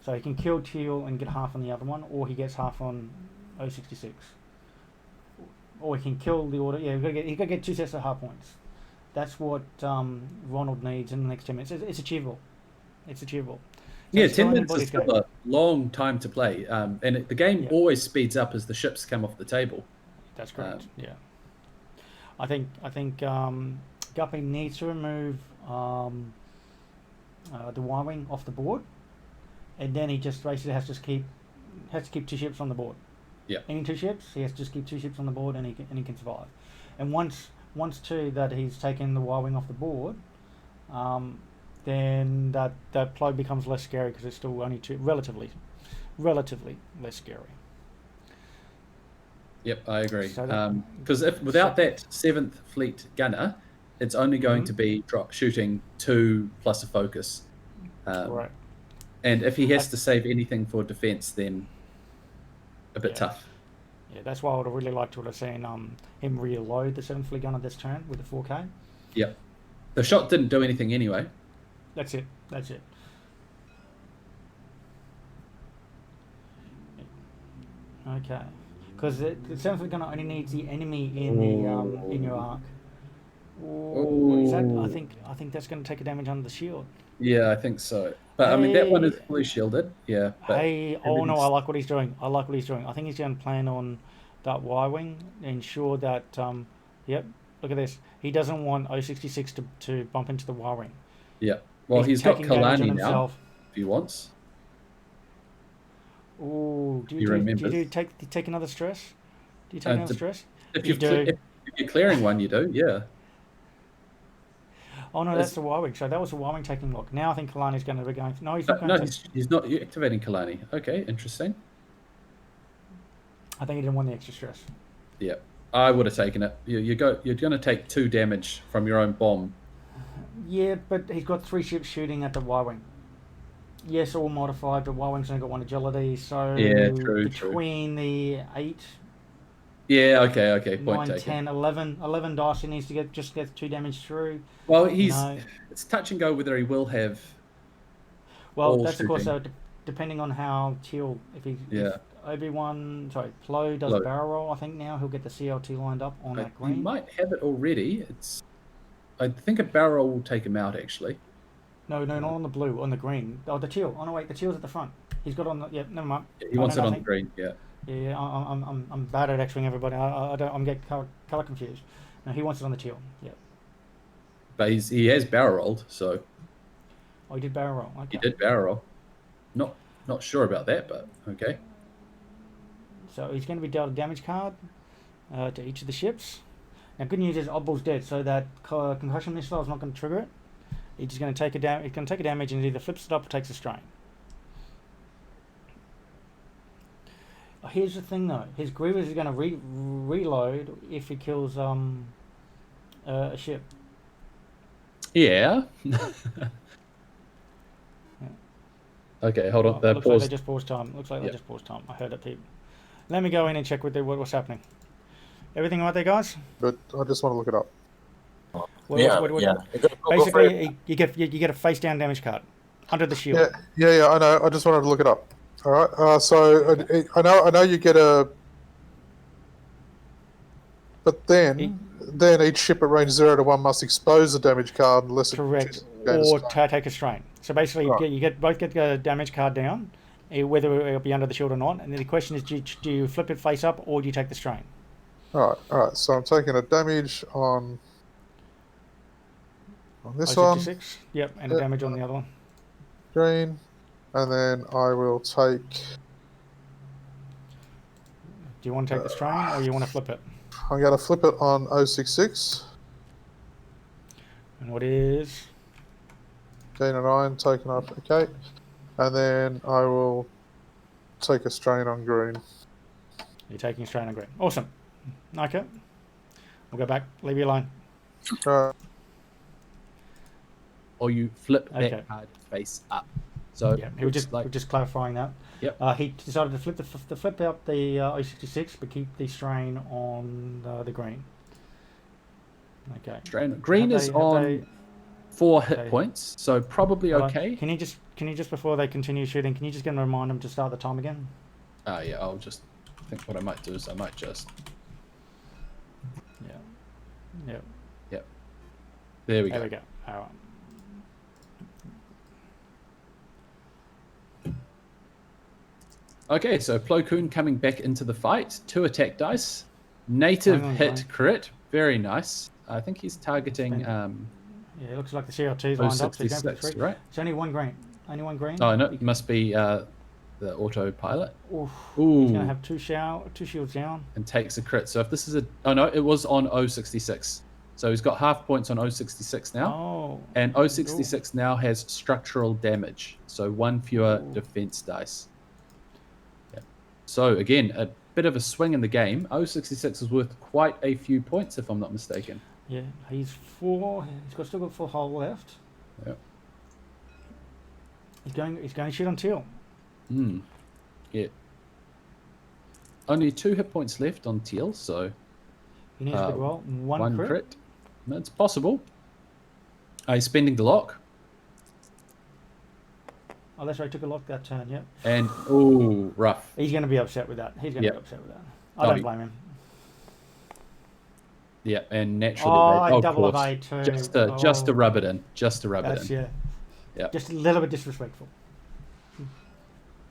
So he can kill Teal and get half on the other one, or he gets half on 066. Or he can kill the auto. Yeah, he got to get 2 sets of half points. That's what Ronald needs in the next 10 minutes. It's achievable. So yeah, 10 minutes is still a long time to play, and the game always speeds up as the ships come off the table. That's correct. I think Guppy needs to remove the Y-wing off the board, and then he just basically has to keep 2 ships on the board. Yeah. Any 2 ships, he has to just keep 2 ships on the board, and he can survive. And once too that he's taken the Y-wing off the board, then that ploy becomes less scary because it's still only relatively less scary. Yep, I agree. So Because if without that 7th Fleet gunner, it's only going to be shooting 2 plus a focus. Right. And if he has to save anything for defense, then a bit tough. Yeah, that's why I would have really liked to have seen him reload the 7th Fleet gunner this turn with the 4K. Yep. The shot didn't do anything anyway. That's it. Okay. Because the 7th Fleet gunner only needs the enemy in your arc. Ooh. I think that's going to take a damage under the shield. Yeah, I think so. But I mean, that one is blue shielded. Yeah. But I like what he's doing. I think he's going to plan on that Y-wing, ensure that. Yep. Look at this. He doesn't want 066 to bump into the Y-wing. Yeah. Well, he's got Kalani now. Himself. If he wants. Ooh, do you take another stress? Do you take another stress? If you're clearing one, you do. Yeah. Oh no, that's the Y-wing. So that was the Y-wing taking lock. Now I think Kalani's going to be going. No, he's not. He's not activating Kalani. Okay, interesting. I think he didn't want the extra stress. Yeah, I would have taken it. You're going to take 2 damage from your own bomb. Yeah, but he's got 3 ships shooting at the Y-wing. Yes, all modified, but Y-wing's only got 1 agility. So yeah, true. Between the 8. Yeah, okay. Point 9, taken. 10, 11 dice he needs to get 2 damage through. Well, it's touch and go whether he will have. Well, that's shooting. Of course depending on how Teal, if Plo does a barrel roll, I think now he'll get the CLT lined up on that green. He might have it already. I think a barrel roll will take him out actually. No, not on the blue, on the green. Oh, the teal. Oh no, wait, the teal's at the front. He's got on the. Yeah, never mind. He wants it on the green. Yeah. Yeah, I'm bad at X-wing everybody. I'm getting color confused. No, he wants it on the teal. Yeah. But he has barrel rolled, so. Oh, he did barrel roll. Okay. He did barrel roll. Not sure about that, but okay. So he's going to be dealt a damage card to each of the ships. Now, good news is Oddball's dead, so that concussion missile is not going to trigger it. He's just going to take a damage. It's going to take a damage and it either flips it up or takes a strain. Here's the thing, though. His Grievous is going to reload if he kills a ship. Yeah. Okay, hold on. Looks like they just paused time. They just paused time. I heard it, people. Let me go in and check with what's happening. Everything all right there, guys? But I just want to look it up. Basically, you get a face down damage card under the shield. Yeah. I know. I just wanted to look it up. All right. So I know you get a, but then each ship at range 0 to 1 must expose the damage card unless correct or take a strain. So basically, you both get the damage card down, whether it'll be under the shield or not. And then the question is, do you flip it face up or do you take the strain? All right. So I'm taking a damage on this one. Yep, and a damage on the other one. Green, and then I will take. Do you want to take the strain or you want to flip it? I'm going to flip it on 066. And what is? Gain and iron taken off. Okay, and then I will take a strain on green. You're taking a strain on green. Awesome. Okay. We'll go back. Leave you alone. Or you flip that card face up. So yeah, he was just clarifying that. Yep. He decided to flip out the 066, but keep the strain on the green. Okay. Green is on 4 hit points, so probably okay. Can you just before they continue shooting, can you just get them to remind them to start the time again? Yeah, I'll just think what I might do is I might just. Yeah. Yep. There we go. There we go. All right. Okay, so Plo Koon coming back into the fight. 2 attack dice. Native hit crit. Very nice. I think he's targeting. Yeah, it looks like the CLT's lined up. So he's going for 3. Right? It's only 1 green. Only one green. Oh no, it must be the autopilot. Oof. Ooh. He's gonna have two shields down. And takes a crit. So if this is a... Oh no, it was on 066. So he's got half points on 066 now. Oh. And 066 now has structural damage. So one fewer defense dice. Yeah. So again, a bit of a swing in the game. 066 is worth quite a few points if I'm not mistaken. Yeah, he's 4. He's still got 4 hull left. Yep. He's going to shoot on Teal. Yeah. Only 2 hit points left on Teal, so He needs a good roll. One crit. That's possible. He's spending the lock. Oh, that's right. Took a lock that turn. Yep. And ooh, rough. He's going to be upset with that. He's going to be upset with that. I don't blame him. Yeah, and naturally, I of double course, evade too. just to rub it in, just to rub it in. Yeah. Yeah. Just a little bit disrespectful.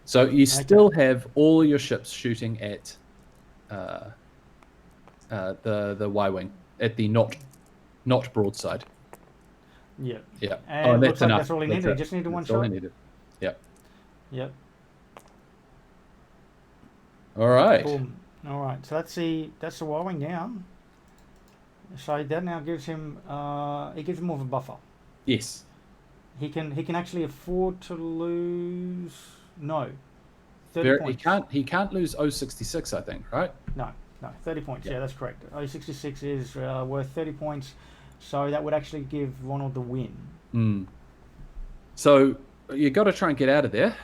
So you still have all your ships shooting at the Y-wing at the not broadside. Yeah. Yeah. And that's looks like enough. that's all he needed. He just needed one That's all shot. he needed. Yeah. Yep. All right. Boom. All right. So that's the Y-wing down. So that now gives him it gives him more of a buffer. Yes. He can actually afford to lose 30 points. He can't lose 066, I think, right? No, 30 points. Yeah, that's correct. 066 is worth 30 points, so that would actually give Ronald the win. So you got to try and get out of there.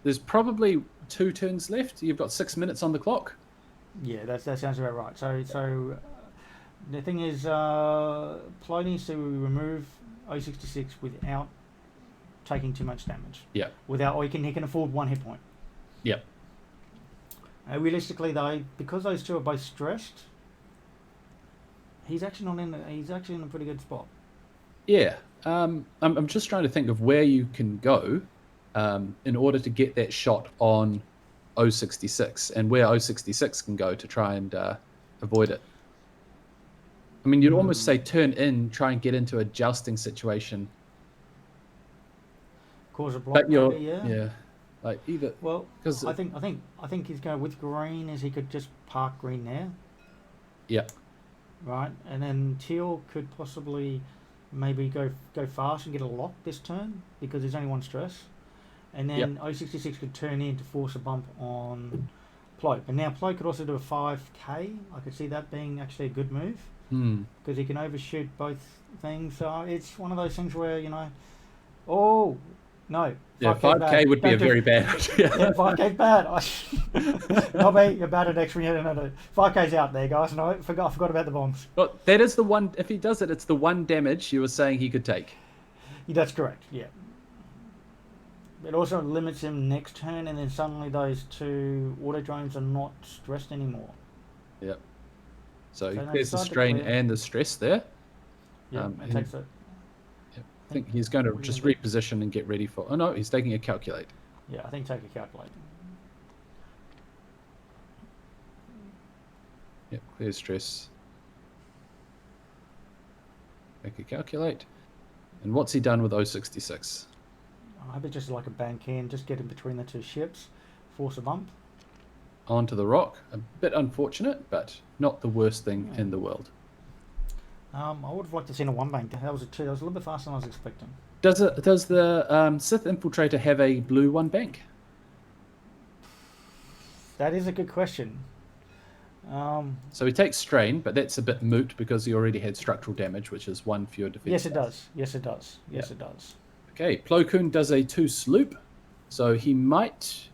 There's probably 2 turns left. You've got 6 minutes on the clock. Yeah, that sounds about right. So the thing is, Plo needs to remove 066 without taking too much damage. Yeah. Or he can afford 1 hit point. Yep. Realistically, though, because those two are both stressed, he's actually in a pretty good spot. Yeah. I'm just trying to think of where you can go in order to get that shot on 066 and where 066 can go to try and avoid it. I mean, you'd almost say turn in, try and get into a jousting situation. Cause a block, maybe, yeah. Like either. Well, because I think he's going with green is he could just park green there. Yeah. Right, and then Teal could possibly maybe go fast and get a lock this turn because there's only 1 stress, and then 066 could turn in to force a bump on Plo. And now Plo could also do a 5k. I could see that being actually a good move. Because he can overshoot both things. So it's one of those things where, no. Yeah, 5k would be a very bad idea. Yeah, 5k's bad. Not me, you're bad at next one. No. 5k's out there, guys. No, I forgot about the bombs. Well, that is the one, if he does it, it's the one damage you were saying he could take. Yeah, that's correct, yeah. It also limits him next turn, and then suddenly those 2 auto drones are not stressed anymore. Yep. So there's the strain and the stress there. Yeah, it takes it. I think he's going to just reposition and get ready for... Oh, no, he's taking a calculate. Yeah, I think take a calculate. Yep, clear stress. Make a calculate. And what's he done with 066? I hope it's just like a bank in, just get in between the 2 ships, force a bump. Onto the rock. A bit unfortunate, but not the worst thing in the world. I would have liked to have seen a 1 bank. That was a 2. That was a little bit faster than I was expecting. Does the Sith Infiltrator have a blue 1 bank? That is a good question. So he takes strain, but that's a bit moot because he already had structural damage, which is 1 fewer defense. Yes, it does. Yes, it does. Yes, it does. Okay, Plo Koon does a 2 sloop, so he might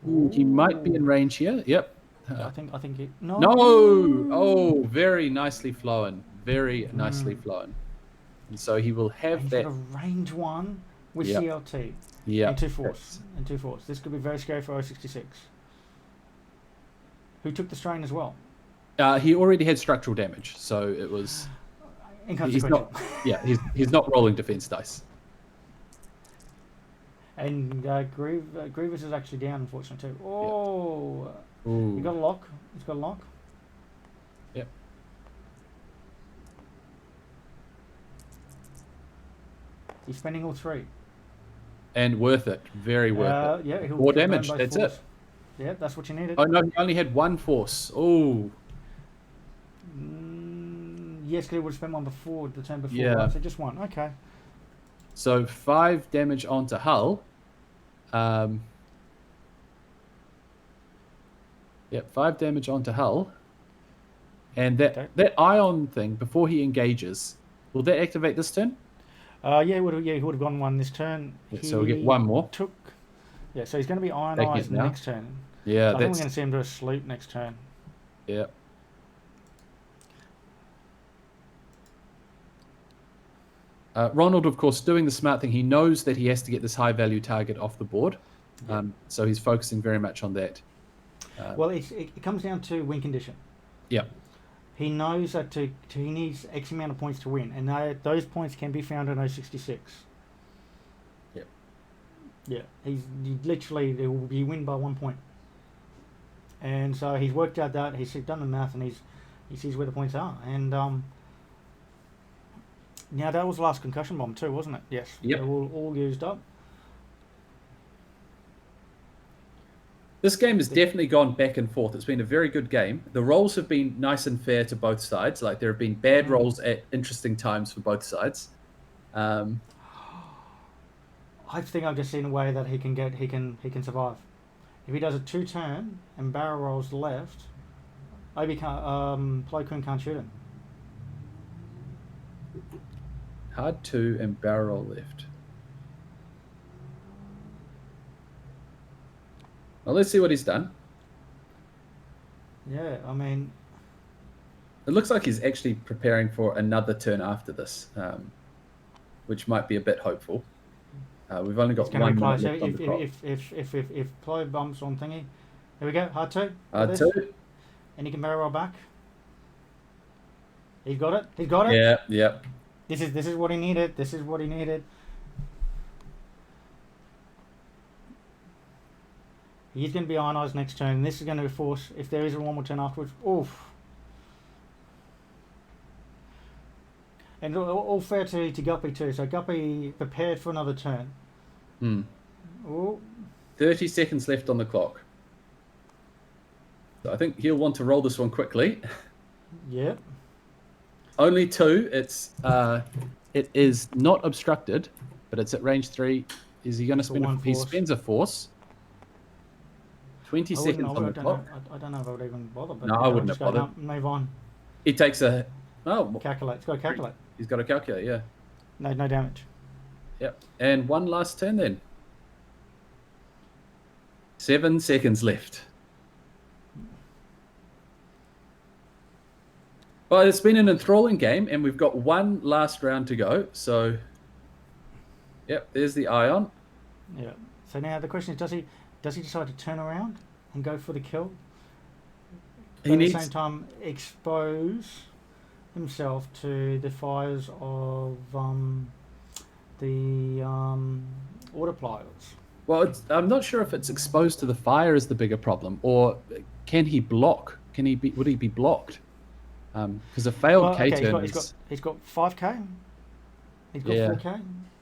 be in range here. Yep. I think it. No. Oh, very nicely flown. Very nicely flown. And so he will have he's that. got a range 1 with CLT. Yeah. And 2 force. This could be very scary for 066. Who took the strain as well? He already had structural damage, so it was. Inconsequential. He's not rolling defense dice. And Grievous is actually down, unfortunately, too. Oh. Ooh. He's got a lock. Yep. He's spending all 3. And worth it. Very worth it. Yeah, 4 he'll burn damage. both That's force. it. Yeah, that's what you needed. Oh no, he only had 1 force. Oh. Yes, he would have spent 1 before the turn before. Yeah. Right? So just 1. Okay. So 5 damage onto Hull. Yep, 5 damage onto Hull. And that ion thing, before he engages, will that activate this turn? Yeah, he would have gone 1 this turn. So we'll get 1 more. Yeah, so he's going to be ionized now. next turn. Yeah, so I think we're going to see him do a sloop next turn. Yeah. Ronald, of course, doing the smart thing. He knows that he has to get this high-value target off the board. So he's focusing very much on that. Well, it comes down to win condition. Yeah. He knows that he needs X amount of points to win, and those points can be found in 066. Yep. Yeah, he will be win by 1 point. And so he's worked out that, he's done the math, and he sees where the points are. And now that was the last concussion bomb too, wasn't it? Yes. Yep. They were all used up. This game has definitely gone back and forth. It's been a very good game. The rolls have been nice and fair to both sides. Like, there have been bad rolls at interesting times for both sides. I think I've just seen a way that he can survive. If he does a 2-turn and barrel rolls left, Obi can't, Plo Koon can't shoot him. Hard 2 and barrel roll left. Well, let's see what he's done. Yeah, I mean, it looks like he's actually preparing for another turn after this, which might be a bit hopeful. We've only got 1 minute left on the clock. If Plo bumps on thingy, here we go, hard 2. Hard 2. And he can barrel roll back. He's got it. He's got it. Yeah, yeah. This is what he needed. This is what he needed. He's going to be ionized next turn. This is going to force, if there is a 1 more turn afterwards. Oof. And all fair to Guppy too. So Guppy prepared for another turn. Ooh. 30 seconds left on the clock. So I think he'll want to roll this one quickly. Yep. Only 2. It is not obstructed, but it's at range 3. Is he going to spend he spends a force. 20 seconds on the clock. I don't know if I would even bother. But no, I wouldn't have bothered. Move on. He takes a... Oh. Calculate. It's got to calculate. He's got to calculate, yeah. No damage. Yep. And 1 last turn then. 7 seconds left. Well, it's been an enthralling game, and we've got 1 last round to go. So, yep, there's the ion. Yeah. So now the question is, does he decide to turn around and go for the kill? But at the same time, expose himself to the fires of the autopliers. Well, I'm not sure if it's exposed to the fire is the bigger problem, or can he block? Would he be blocked? Because a failed K turn he's got 5k. He's got 4k,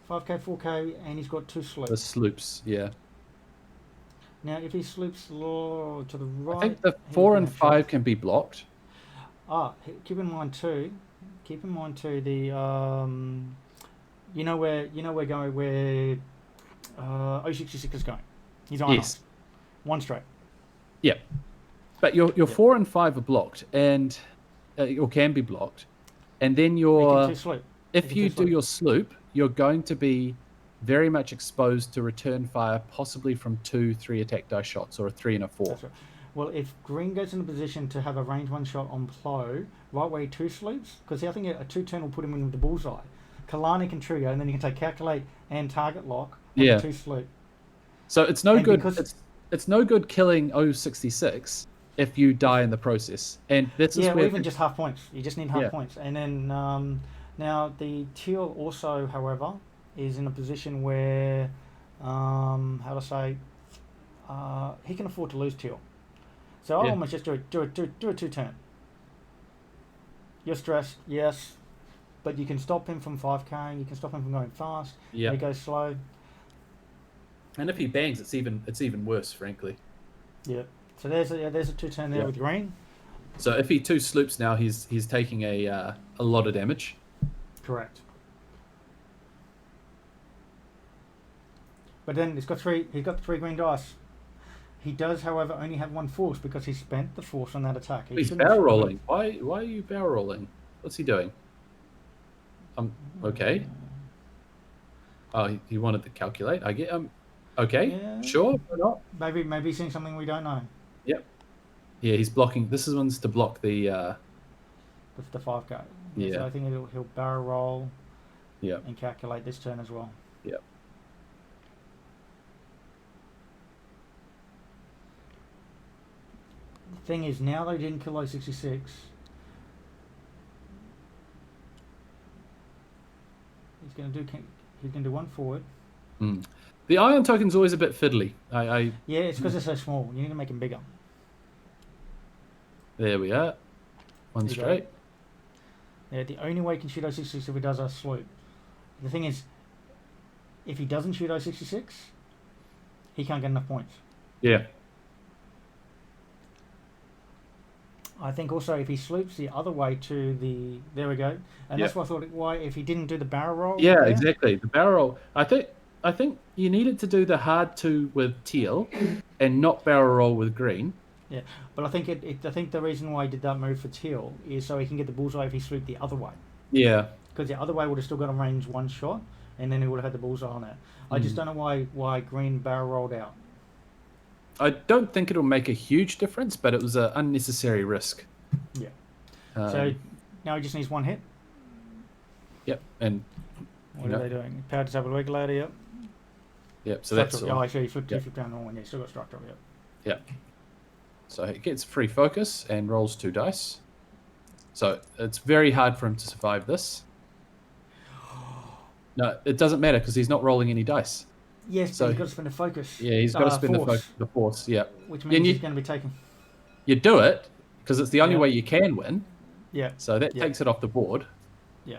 5k, 4k, and he's got 2 sloops. The sloops, yeah. Now, if he sloops to the right, I think the 4 and 5 can be blocked. Keep in mind too. The you know where 066 is going. He's on yes. 1 straight. Yeah, but your 4 and 5 are blocked, and or can be blocked, and then if you do your sloop, you're going to be very much exposed to return fire, possibly from 2, 3 attack die shots, or a 3 and a 4. That's right. Well, if Green goes in a position to have a range 1 shot on Plo, right way 2 sloops, because I think a 2-turn will put him in with the bullseye. Kalani can trigger, and then you can take calculate and target lock on the 2 sloop. So it's no good. It's no good killing 066 if you die in the process, and that's or even just half points. You just need half points, and then now the teal also, however, is in a position where he can afford to lose teal. So I almost just do a 2-turn. You're stressed, yes. but you can stop him from 5k. You can stop him from going fast. Yeah. He goes slow. And if he bangs, it's even worse, frankly. Yeah. So there's a 2-turn there with green. So if he 2 sloops now, he's taking a lot of damage. Correct. But then he's got 3 green dice. He does, however, only have 1 force because he spent the force on that attack. He's barrel rolling. Why are you barrel rolling? What's he doing? Okay. Oh, he wanted to calculate. I get okay. Yeah. Sure. Why not? Maybe he's seeing something we don't know. Yep. Yeah, he's blocking. This is one's to block the 5k. Yeah. So I think he'll barrel roll. Yeah. And calculate this turn as well. Yep. The thing is, now they didn't kill 066. He's going to do 1 forward. The iron token's always a bit fiddly. Yeah, it's because they're so small. You need to make them bigger. There we are. 1 straight. Yeah, the only way he can shoot 066 if he does a sloop. The thing is, if he doesn't shoot 066, he can't get enough points. Yeah. I think also if he sloops the other way to the... There we go. And that's why I thought, why if he didn't do the barrel roll... Yeah, there, exactly. The barrel roll. I think you needed to do the hard 2 with teal and not barrel roll with green. Yeah, but I think I think the reason why he did that move for teal is so he can get the bullseye if he swooped the other way. Yeah. Because the other way would have still got a range 1 shot, and then he would have had the bullseye on it. I just don't know why green barrel rolled out. I don't think it'll make a huge difference, but it was an unnecessary risk. Yeah. So now he just needs 1 hit. Yep. And what are they doing? Power disable regulator. Yep. Yep. So that's. Oh, actually, he flipped down the one. Yeah, still got structure. Yep. Yep. So he gets free focus and rolls 2 dice. So it's very hard for him to survive this. No, it doesn't matter because he's not rolling any dice. Yes, but he's got to spend a focus. Yeah, he's got to spend force. the force. Yeah. Which means he's going to be taken. You do it because it's the only way you can win. Yeah. So that takes it off the board. Yeah.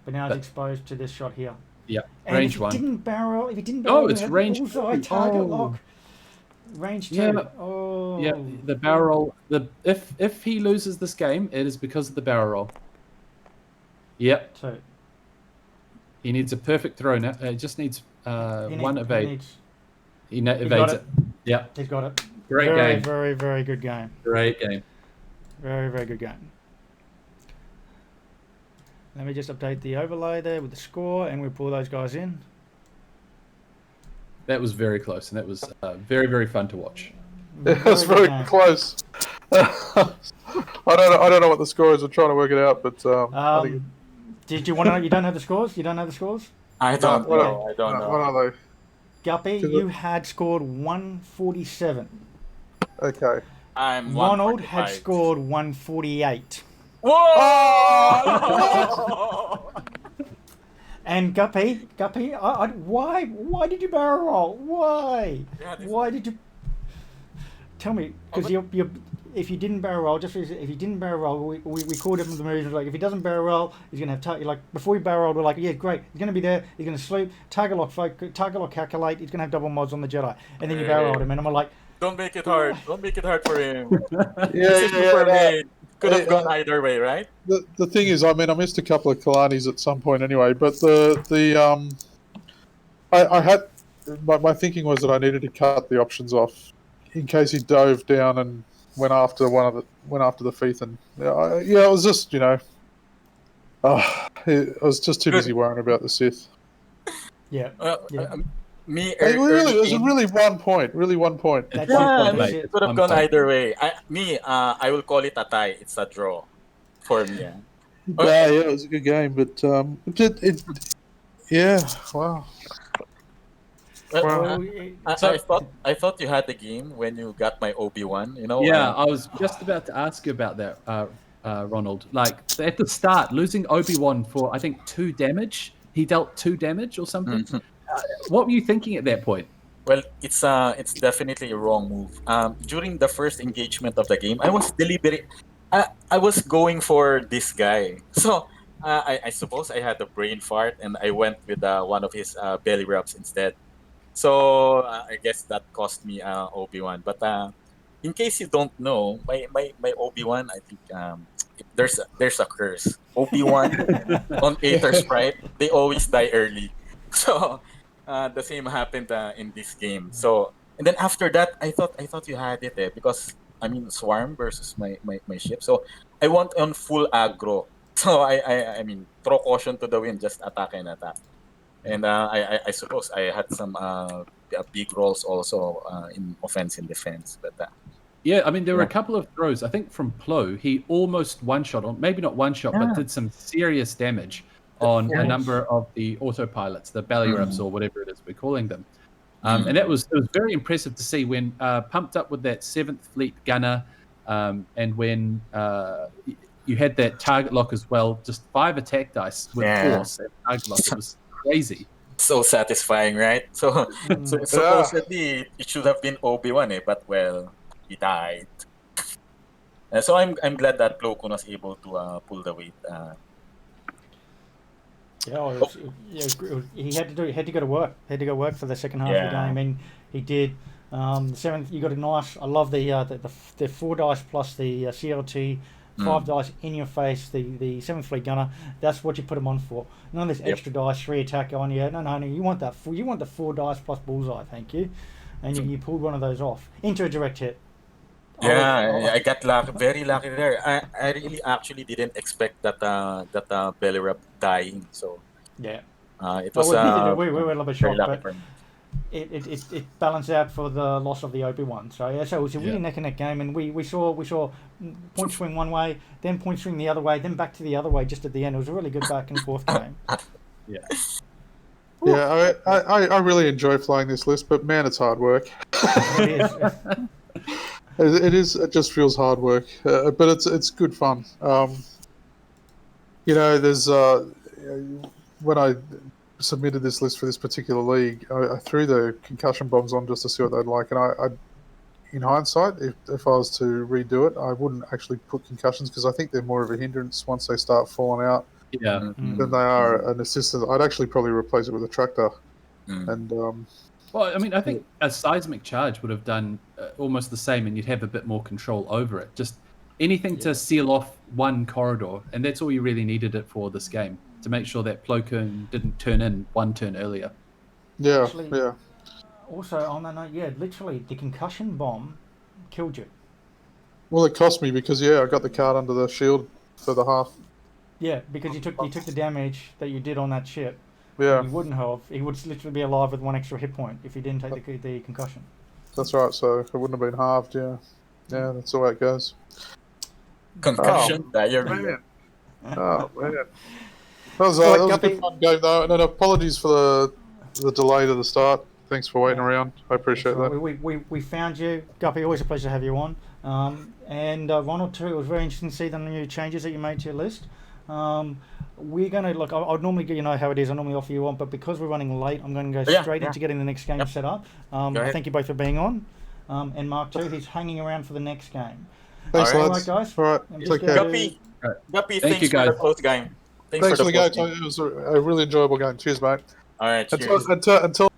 But now he's exposed to this shot here. Yeah. And Range if 1. He didn't barrel. If he didn't barrel, it's range 2. Target lock. Range 2. Yeah. Oh. Yeah. The barrel. If he loses this game, it is because of the barrel roll. Yep. 2. He needs a perfect throw now. He just needs 1 evade. He evades it. Yeah. He's got it. Great game. Very, very good game. Great game. Very, very good game. Let me just update the overlay there with the score, and we'll pull those guys in. That was very close, and that was very, very fun to watch. It was very close. I don't know what the score is. I'm trying to work it out, but I think did you want to know? You don't have the scores? You don't know the scores? I don't know. I don't know. What are they? Guppy, you had scored 147. Okay. Ronald had scored 148. Whoa! And Guppy, why did you barrel roll? Why? Why did you? Tell me, because if you didn't barrel roll, if you didn't barrel roll, we called him the moves like if he doesn't barrel roll, he's gonna have like before he barrel rolled, we're like, yeah, great, he's gonna be there, he's gonna sleep, target lock calculate, he's gonna have double mods on the Jedi, and then you barrel rolled him, and I'm like, don't make it hard. Don't make it hard for him. Yeah. Could have gone either way, right? The thing is, I mean, I missed a couple of Kalanis at some point anyway, but I had my thinking was that I needed to cut the options off in case he dove down and went after the Feeth, and it was just I was just too busy worrying about the Sith. Yeah. Me, it was really 1 point. Really 1 point. It could have gone either way. I will call it a tie. It's a draw for me. Yeah, it was a good game, but wow. I thought you had the game when you got my Obi-Wan. Yeah, I was just about to ask you about that, Ronald. Like at the start, losing Obi-Wan for I think 2 damage. He dealt 2 damage or something. Mm-hmm. What were you thinking at that point? Well, it's definitely a wrong move. During the first engagement of the game, I was deliberate. I was going for this guy. So I suppose I had a brain fart and I went with one of his belly rubs instead. So I guess that cost me Obi-Wan. But in case you don't know, my Obi-Wan, I think there's a curse. Obi-Wan on Aether Sprite, they always die early. So the same happened in this game. So and then after that, I thought you had it because I mean Swarm versus my ship. So I went on full aggro. So I mean throw caution to the wind, just attack and attack. And I suppose I had some big roles also in offense and defense. But Yeah, I mean, there were a yeah. couple of throws. I think from Plo, he almost one-shot, or maybe not one-shot, but Yeah. did some serious damage on a Yes. number of the autopilots, the Ballyrubs or whatever it is we're calling them. Mm. And it was very impressive to see when pumped up with that 7th Fleet gunner, and when you had that target lock as well, just 5 attack dice with Yeah. force and target lock. It was crazy. So satisfying, right? So, so Mm. supposedly it should have been Obi-Wan, but well, he died. So I'm glad that Plo Koon was able to pull the weight. Yeah, well, he had to go to work. Had to go work for the second half of the Yeah. game, and he did. The seventh, you got a nice. I love the 4 dice plus the CLT, 5 dice in your face. The 7th Fleet Gunner. That's what you put him on for. None of this Yep. extra dice, 3 attack on. Yeah, no. You want that. You want the 4 dice plus bullseye. Thank you. And you pulled one of those off into a direct hit. Yeah, I got lucky, very lucky there. I really actually didn't expect that belly rub dying. So Yeah. it Well, was neither did we. We were a little bit very shocked, lucky but for me. it balanced out for the loss of the Obi-Wan. So yeah, so it was a really neck and neck game, and we saw point swing one way, then point swing the other way, then back to the other way just at the end. It was a really good back and forth game. Yeah. Yeah, I really enjoy flying this list, but man, it's hard work. It is. It is. It just feels hard work, but it's good fun. There's when I submitted this list for this particular league, I threw the concussion bombs on just to see what they'd like, and I in hindsight, if I was to redo it, I wouldn't actually put concussions because I think they're more of a hindrance once they start falling out Yeah. Mm. than they are an assistance. I'd actually probably replace it with a tractor, Mm. and Well, I mean, I think a seismic charge would have done almost the same, and you'd have a bit more control over it. Just anything to seal off one corridor, and that's all you really needed it for this game, to make sure that Plo Koon didn't turn in one turn earlier. yeah, Actually, yeah. Also, on that note, yeah, literally the concussion bomb killed you. Well, it cost me because I got the card under the shield for the half. Yeah, because you took the damage that you did on that ship. Yeah, You wouldn't have. He would literally be alive with 1 extra hit point if he didn't take the concussion. that's right. So it wouldn't have been halved. Yeah, that's the way it goes. Concussion, diarrhea. Man. Oh man, that was, All right, that was a Guppy. good fun game though. And then apologies for the delay to the start. Thanks for waiting around. I appreciate So that. we found you, Guppy. Always a pleasure to have you on. And Ronald too. It was very interesting to see the new changes that you made to your list. We're going to look. I'd normally get how it is. I normally offer you one, but because we're running late, I'm going to go straight into getting the next game set up. ahead. Thank you both for being on. And Mark too. He's hanging around for the next game. Thanks, All right. lads. All right, guys. All right, I'm take just care. gonna- Guppy, Thank thanks you, for the guys. close game. Thanks for the close game. It was a really enjoyable game. Cheers, mate. All right, Until, cheers. until